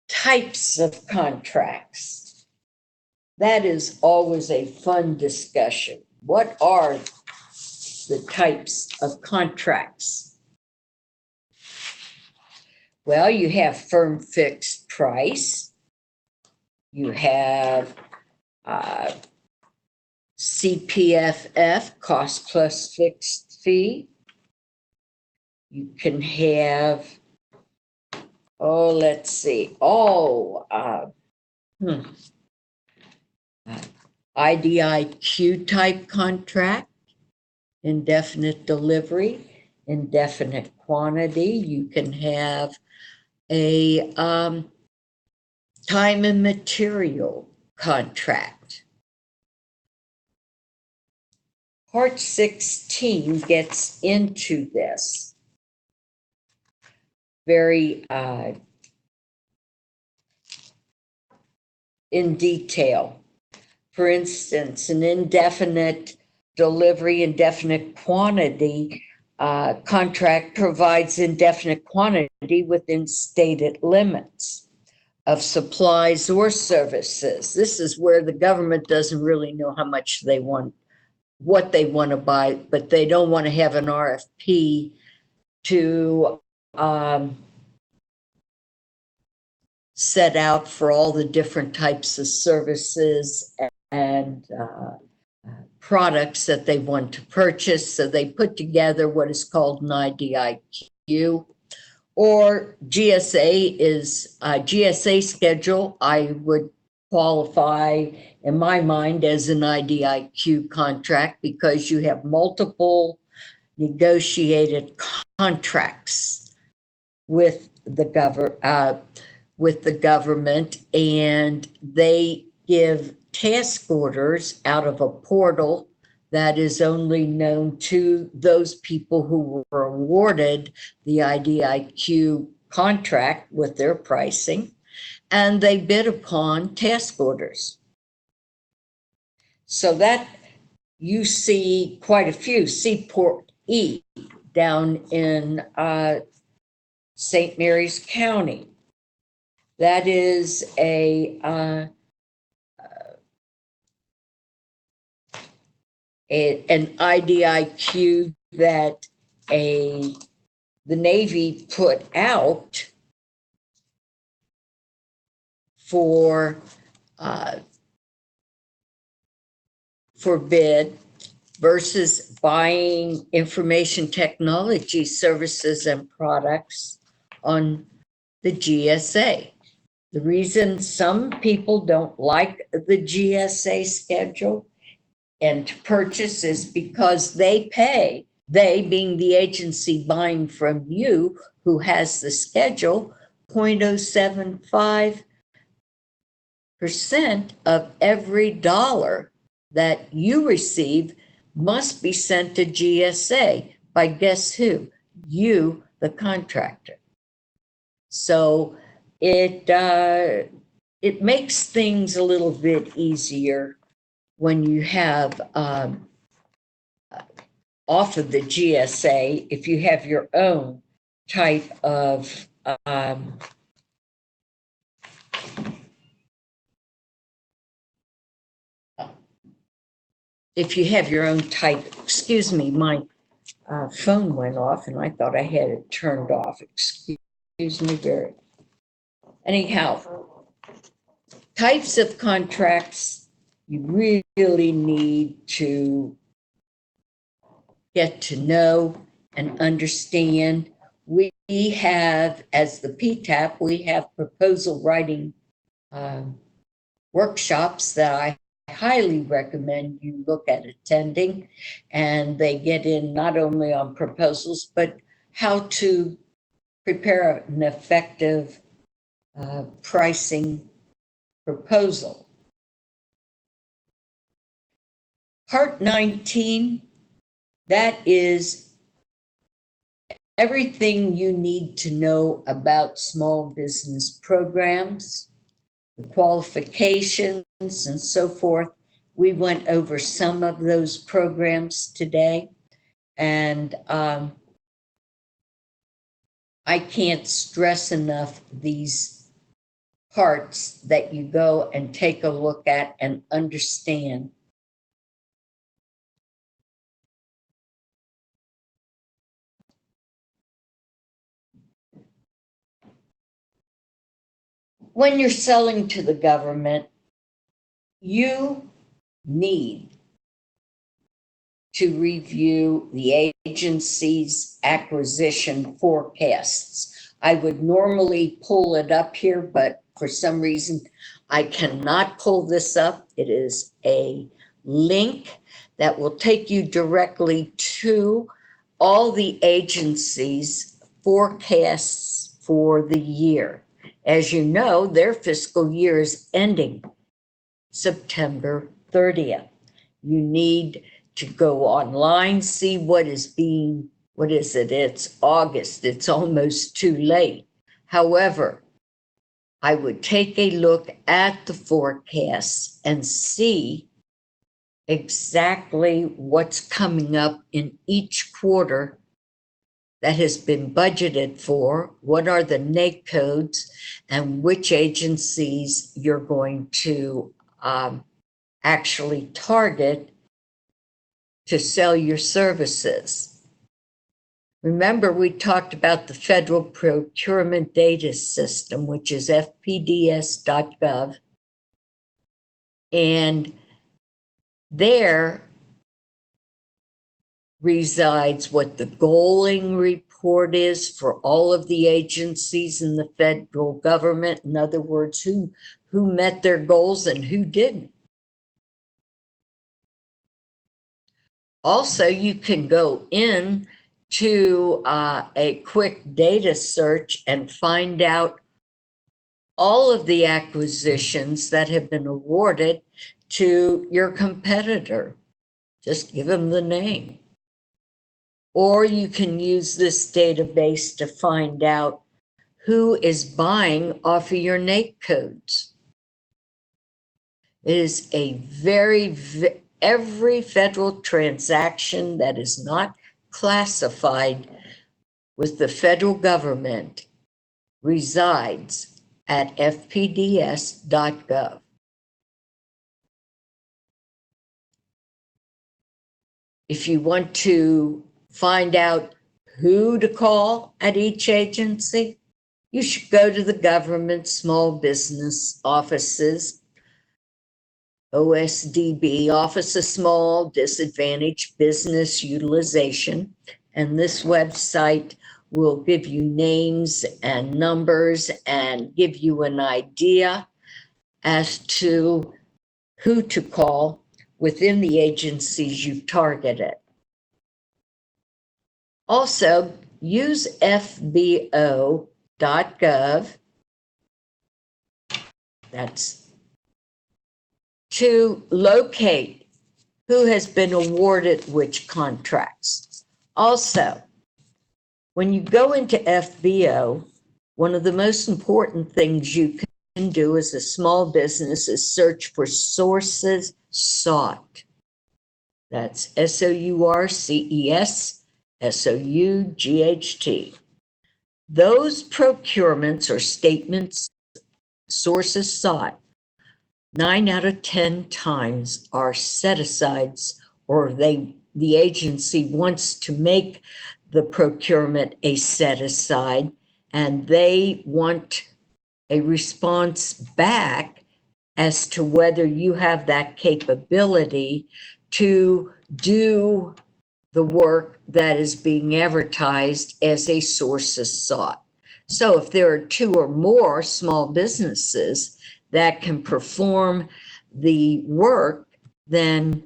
Types of contracts. That is always a fun discussion. What are the types of contracts? Well, you have firm fixed price. You have CPFF, cost plus fixed fee. You can have, let's see, IDIQ type contract, indefinite delivery, indefinite quantity. You can have a time and material contract. Part 16 gets into this very in detail. For instance, an indefinite delivery, indefinite quantity contract provides indefinite quantity within stated limits of supplies or services. This is where the government doesn't really know how much they want, what they want to buy, but they don't want to have an RFP to set out for all the different types of services and products that they want to purchase. So they put together what is called an IDIQ, or GSA is a GSA schedule. I would qualify in my mind as an IDIQ contract because you have multiple negotiated contracts with the government, and they give task orders out of a portal that is only known to those people who were awarded the IDIQ contract with their pricing, and they bid upon task orders. So that you see quite a few. Seaport E down in St. Mary's County. That is an IDIQ that the Navy put out for bid versus buying information technology services and products on the GSA. The reason some people don't like the GSA schedule and to purchase is because they pay, they being the agency buying from you who has the schedule, 0.075% of every dollar that you receive must be sent to GSA by guess who? You, the contractor. So it makes things a little bit easier when you have off of the GSA, if you have your own type of if you have your own type, excuse me, my phone went off and I thought I had it turned off. Excuse me, Barry. Anyhow, types of contracts you really need to get to know and understand. We have, as the PTAC, we have proposal writing workshops that I highly recommend you look at attending, and they get in not only on proposals, but how to prepare an effective pricing proposal. Part 19, that is everything you need to know about small business programs, the qualifications, and so forth. We went over some of those programs today, and I can't stress enough these parts that you go and take a look at and understand. When you're selling to the government, you need to review the agency's acquisition forecasts. I would normally pull it up here, but for some reason I cannot pull this up. It is a link that will take you directly to all the agencies' forecasts for the year. As you know, their fiscal year is ending September 30th. You need to go online, see what is it? It's August. It's almost too late. However, I would take a look at the forecasts and see exactly what's coming up in each quarter that has been budgeted for, what are the NAIC codes, and which agencies you're going to actually target to sell your services. Remember, we talked about the Federal Procurement Data System, which is fpds.gov, and there resides what the goaling report is for all of the agencies in the federal government. In other words, who met their goals and who didn't. Also, you can go in to a quick data search and find out all of the acquisitions that have been awarded to your competitor. Just give them the name. Or you can use this database to find out who is buying off of your NAIC codes. It is every federal transaction that is not classified with the federal government resides at fpds.gov. If you want to find out who to call at each agency, you should go to the government small business offices, OSDB, Office of Small Disadvantaged Business Utilization, and this website will give you names and numbers and give you an idea as to who to call within the agencies you targeted. Also, use fbo.gov, that's to locate who has been awarded which contracts. Also, when you go into FBO, one of the most important things you can do as a small business is search for sources sought. That's SOURCES, SOUGHT. Those procurements or statements, sources sought, 9 out of 10 times are set-asides, or the agency wants to make the procurement a set-aside, and they want a response back as to whether you have that capability to do the work that is being advertised as a sources sought. So if there are 2 or more small businesses that can perform the work, then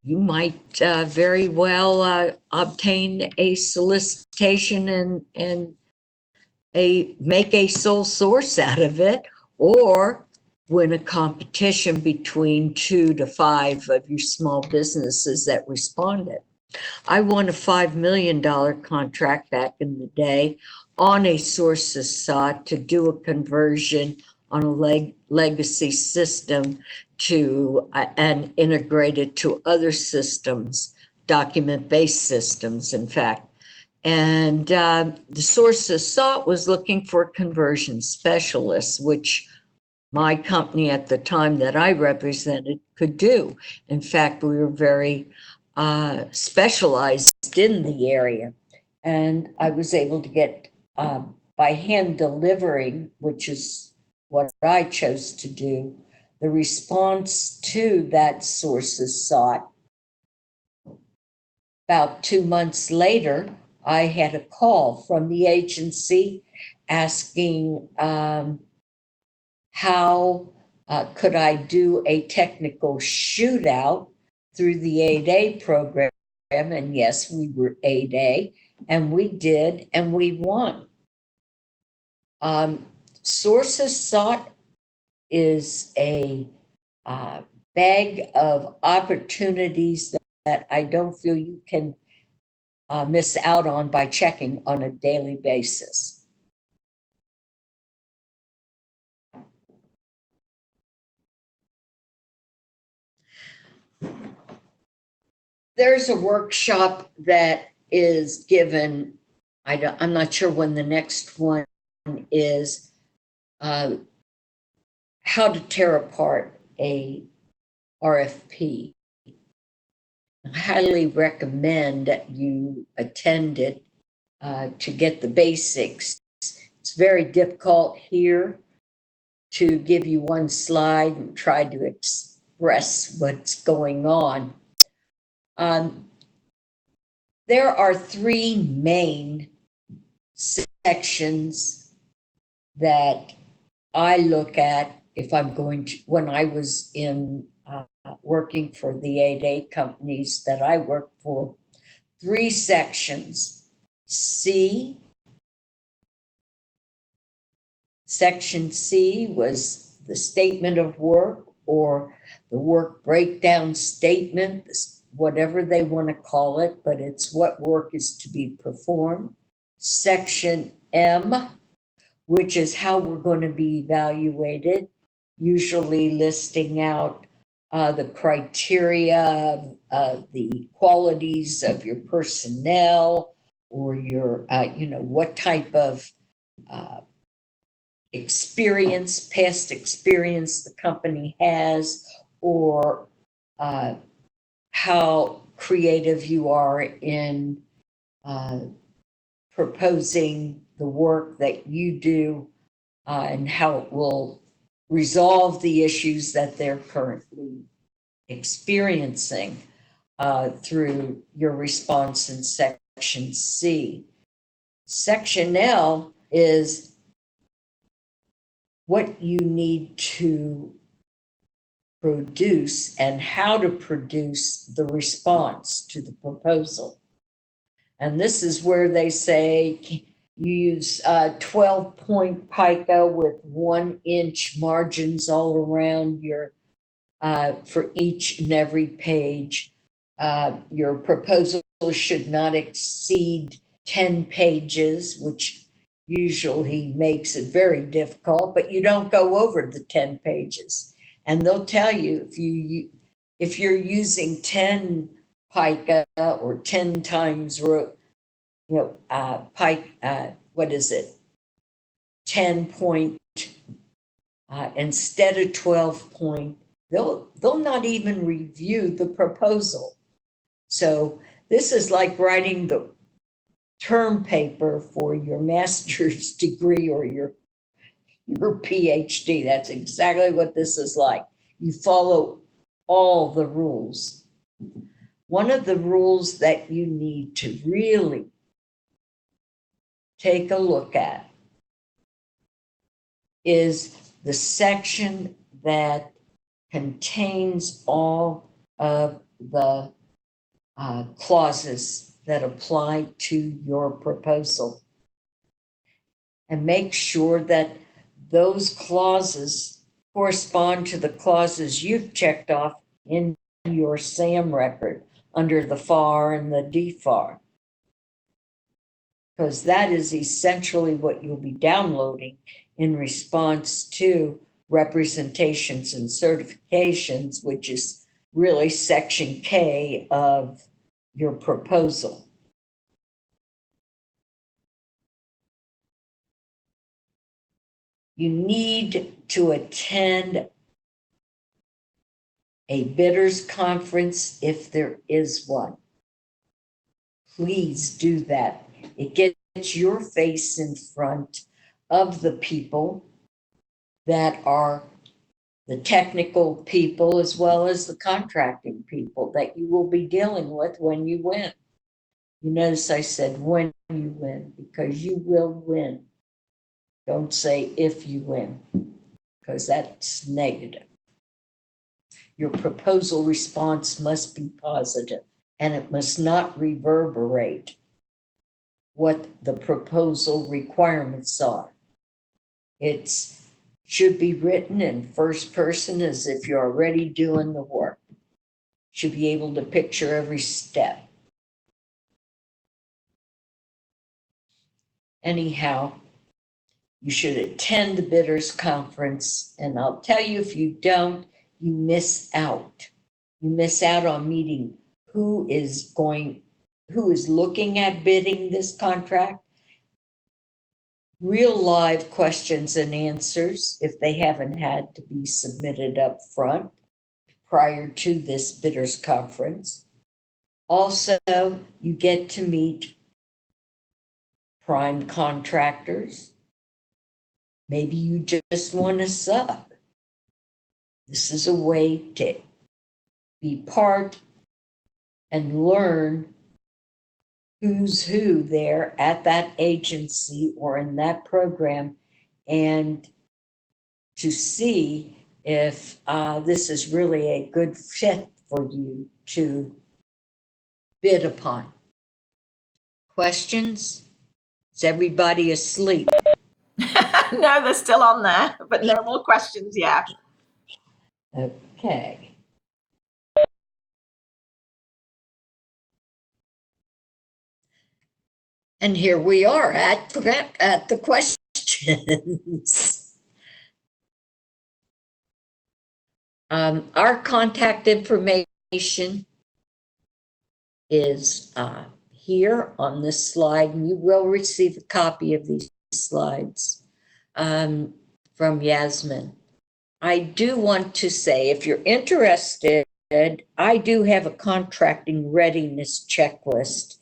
you might very well obtain a solicitation and make a sole source out of it, or win a competition between 2 to 5 of your small businesses that responded. I won a $5 million contract back in the day on a sources sought to do a conversion on a legacy system to and integrate it to other systems, document-based systems, in fact. And the sources sought was looking for conversion specialists, which my company at the time that I represented could do. In fact, we were very specialized in the area. And I was able to get, by hand delivering, which is what I chose to do, the response to that sources sought. About 2 months later, I had a call from the agency asking how could I do a technical shootout through the 8A program. And yes, we were 8A, and we did, and we won. Sources sought is a bag of opportunities that I don't feel you can miss out on by checking on a daily basis. There's a workshop that is given, I'm not sure when the next one is, how to tear apart a RFP. I highly recommend that you attend it to get the basics. It's very difficult here to give you one slide and try to express what's going on. There are 3 main sections that I look at if I'm going to, when I was in working for the 8A companies that I work for, 3 sections. Section C was the statement of work, or the work breakdown statement, whatever they want to call it, but it's what work is to be performed. Section M, which is how we're going to be evaluated, usually listing out the criteria of the qualities of your personnel, or your, what type of experience, past experience the company has, or how creative you are in proposing the work that you do, and how it will resolve the issues that they're currently experiencing. through your response in section C. Section L is what you need to produce and how to produce the response to the proposal. And this is where they say you use 12-point pica with 1-inch margins all around your for each and every page. Your proposal should not exceed 10 pages, which usually makes it very difficult, but you don't go over the 10 pages. And they'll tell you if you're using 10 pica or 10 times what is it? 10 point instead of 12 point, they'll not even review the proposal. So this is like writing the term paper for your master's degree or your PhD. That's exactly what this is like. You follow all the rules. One of the rules that you need to really take a look at is the section that contains all of the clauses that apply to your proposal. And make sure that those clauses correspond to the clauses you've checked off in your SAM record under the FAR and the DFAR. Because that is essentially what you'll be downloading in response to representations and certifications, which is really section K of your proposal. You need to attend a bidders conference if there is one. Please do that. It gets your face in front of the people that are the technical people as well as the contracting people that you will be dealing with when you win. You notice I said when you win, because you will win. Don't say if you win, because that's negative. Your proposal response must be positive, and it must not reverberate what the proposal requirements are. It should be written in first person as if you're already doing the work. Should be able to picture every step. Anyhow, you should attend the bidders conference, and I'll tell you, if you don't, you miss out. You miss out on meeting who is looking at bidding this contract, real live questions and answers if they haven't had to be submitted up front prior to this bidders conference. Also, you get to meet prime contractors. Maybe you just want to sub. This is a way to be part and learn who's who there at that agency or in that program, and to see if this is really a good fit for you to bid upon. Questions? Is everybody asleep? No, they're still on there, but no more questions yet. Okay. And here we are at the questions. Our contact information is here on this slide, and you will receive a copy of these slides from Yasmin. I do want to say, if you're interested, I do have a contracting readiness checklist,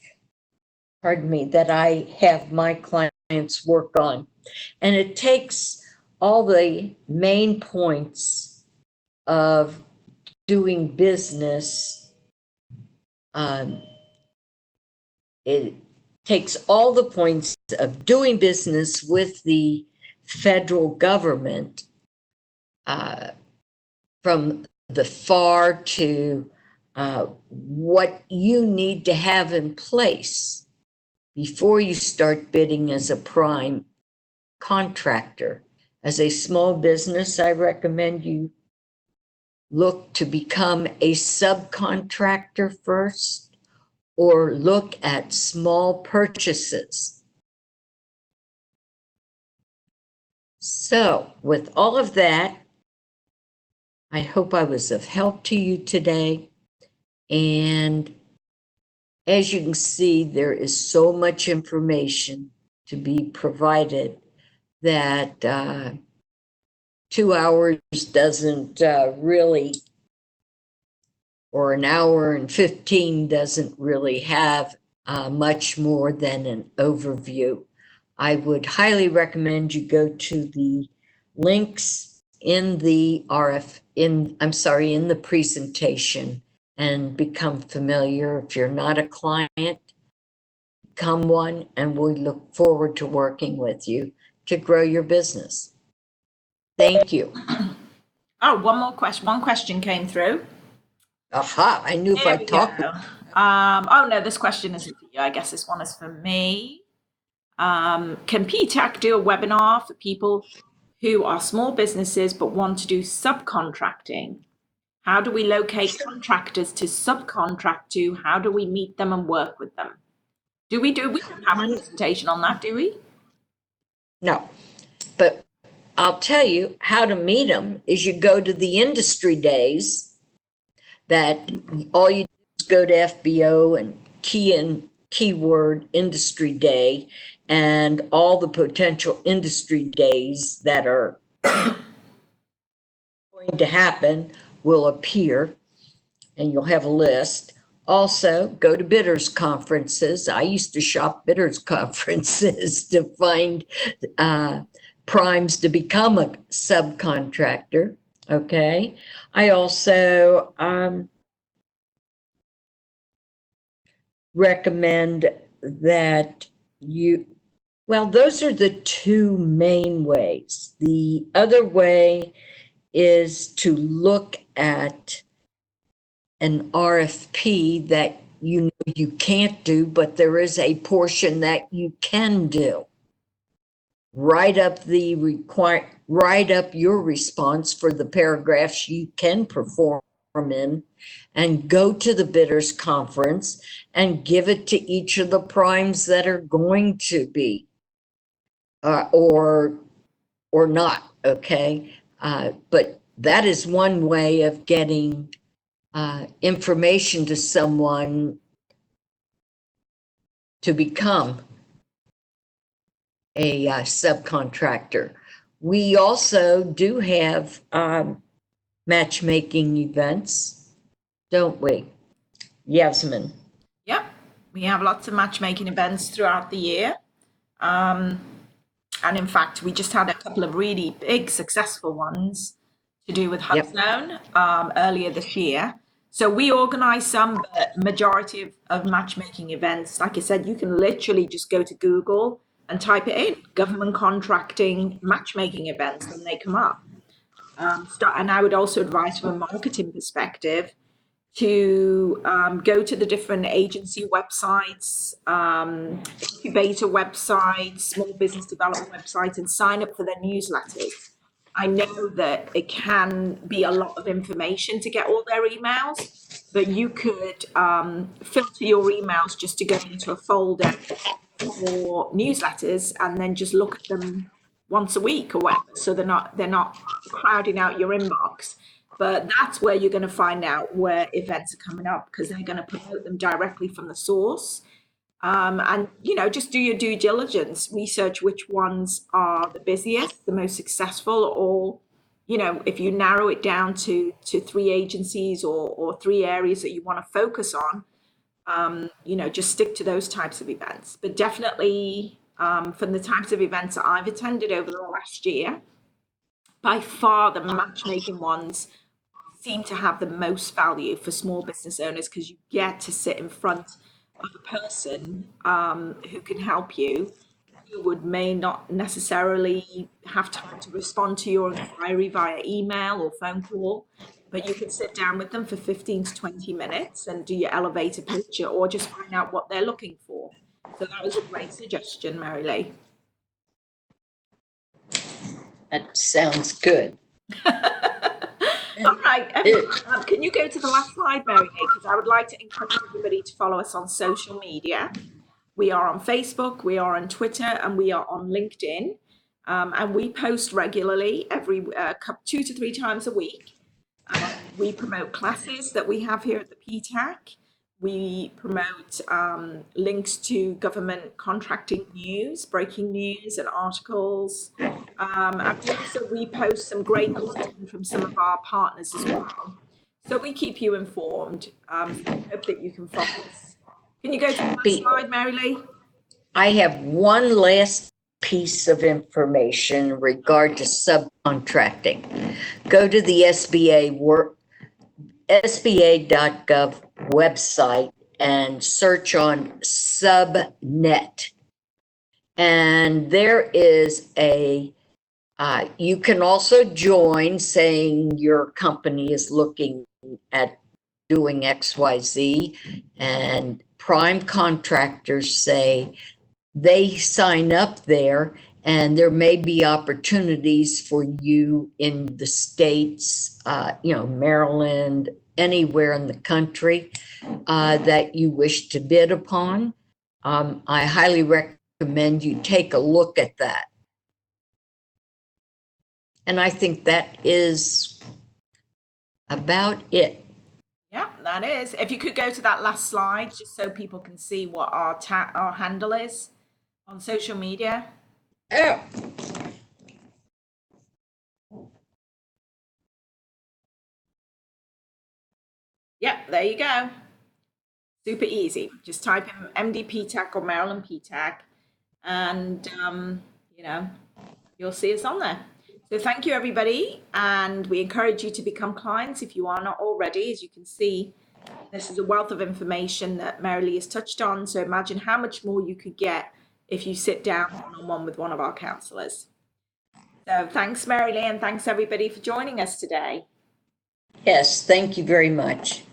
that I have my clients work on. And it takes all the main points of doing business it takes all the points of doing business with the federal government, from the FAR to what you need to have in place before you start bidding as a prime contractor. As a small business, I recommend you look to become a subcontractor first, or look at small purchases. So, with all of that, I hope I was of help to you today. And as you can see, there is so much information to be provided that 2 hours doesn't really, or an hour and 15 doesn't really have much more than an overview. I would highly recommend you go to the links in the in the presentation and become familiar. If you're not a client, become one, and we look forward to working with you to grow your business. Thank you. Oh, one more question. One question came through. Aha, I knew if I talked. Oh no, this question isn't for you. I guess this one is for me. Can PTAC do a webinar for people who are small businesses but want to do subcontracting? How do we locate contractors to subcontract to? How do we meet them and work with them? We don't have a presentation on that, do we? No, but I'll tell you how to meet them is you go to the industry days. That all you do is go to FBO and key in keyword industry day, and all the potential industry days that are going to happen will appear, and you'll have a list. Also, go to bidders conferences. I used to shop bidders conferences to find primes to become a subcontractor. Okay. I also recommend that those are the two main ways. The other way is to look at an RFP that you know you can't do, but there is a portion that you can do. Write up your response for the paragraphs you can perform in, and go to the bidders conference and give it to each of the primes that are going to be or not. Okay, but that is one way of getting information to someone to become a subcontractor. We also do have matchmaking events, don't we, Yasmin? Yep, we have lots of matchmaking events throughout the year. And in fact, we just had a couple of really big successful ones to do with HubZone earlier this year. So we organize some, but majority of matchmaking events, like I said, you can literally just go to Google and type it in, government contracting matchmaking events, and they come up. And I would also advise from a marketing perspective to go to the different agency websites, incubator websites, small business development websites, and sign up for their newsletters. I know that it can be a lot of information to get all their emails, but you could filter your emails just to go into a folder for newsletters and then just look at them once a week or whatever, so they're not crowding out your inbox. But that's where you're going to find out where events are coming up, because they're going to promote them directly from the source. And just do your due diligence, research which ones are the busiest, the most successful, or if you narrow it down to 3 agencies or 3 areas that you want to focus on, just stick to those types of events. But definitely from the types of events that I've attended over the last year, by far the matchmaking ones seem to have the most value for small business owners because you get to sit in front of a person who can help you, who may not necessarily have time to respond to your inquiry via email or phone call, but you can sit down with them for 15 to 20 minutes and do your elevator pitch or just find out what they're looking for. So that was a great suggestion, Mary Lee. That sounds good. All right. Can you go to the last slide, Mary Lee? Because I would like to encourage everybody to follow us on social media. We are on Facebook, we are on Twitter, and we are on LinkedIn. And we post regularly every 2 to 3 times a week. We promote classes that we have here at the PTAC. We promote links to government contracting news, breaking news and articles. And we also repost some great content from some of our partners as well. So we keep you informed. I hope that you can follow us. Can you go to the next slide, Mary Lee? I have one last piece of information in regard to subcontracting. Go to the SBA.gov website and search on subnet. And there is you can also join saying your company is looking at doing XYZ, and prime contractors say they sign up there, and there may be opportunities for you in the states, Maryland, anywhere in the country that you wish to bid upon. I highly recommend you take a look at that. And I think that is about it. Yeah, that is. If you could go to that last slide, just so people can see what our handle is on social media. Oh. Yep, there you go. Super easy. Just type in MD PTAC or Maryland PTAC, and you'll see us on there. So thank you, everybody, and we encourage you to become clients if you are not already. As you can see, this is a wealth of information that Mary Lee has touched on. So imagine how much more you could get if you sit down one-on-one with one of our counselors. So thanks, Mary Lee, and thanks everybody for joining us today. Yes, thank you very much.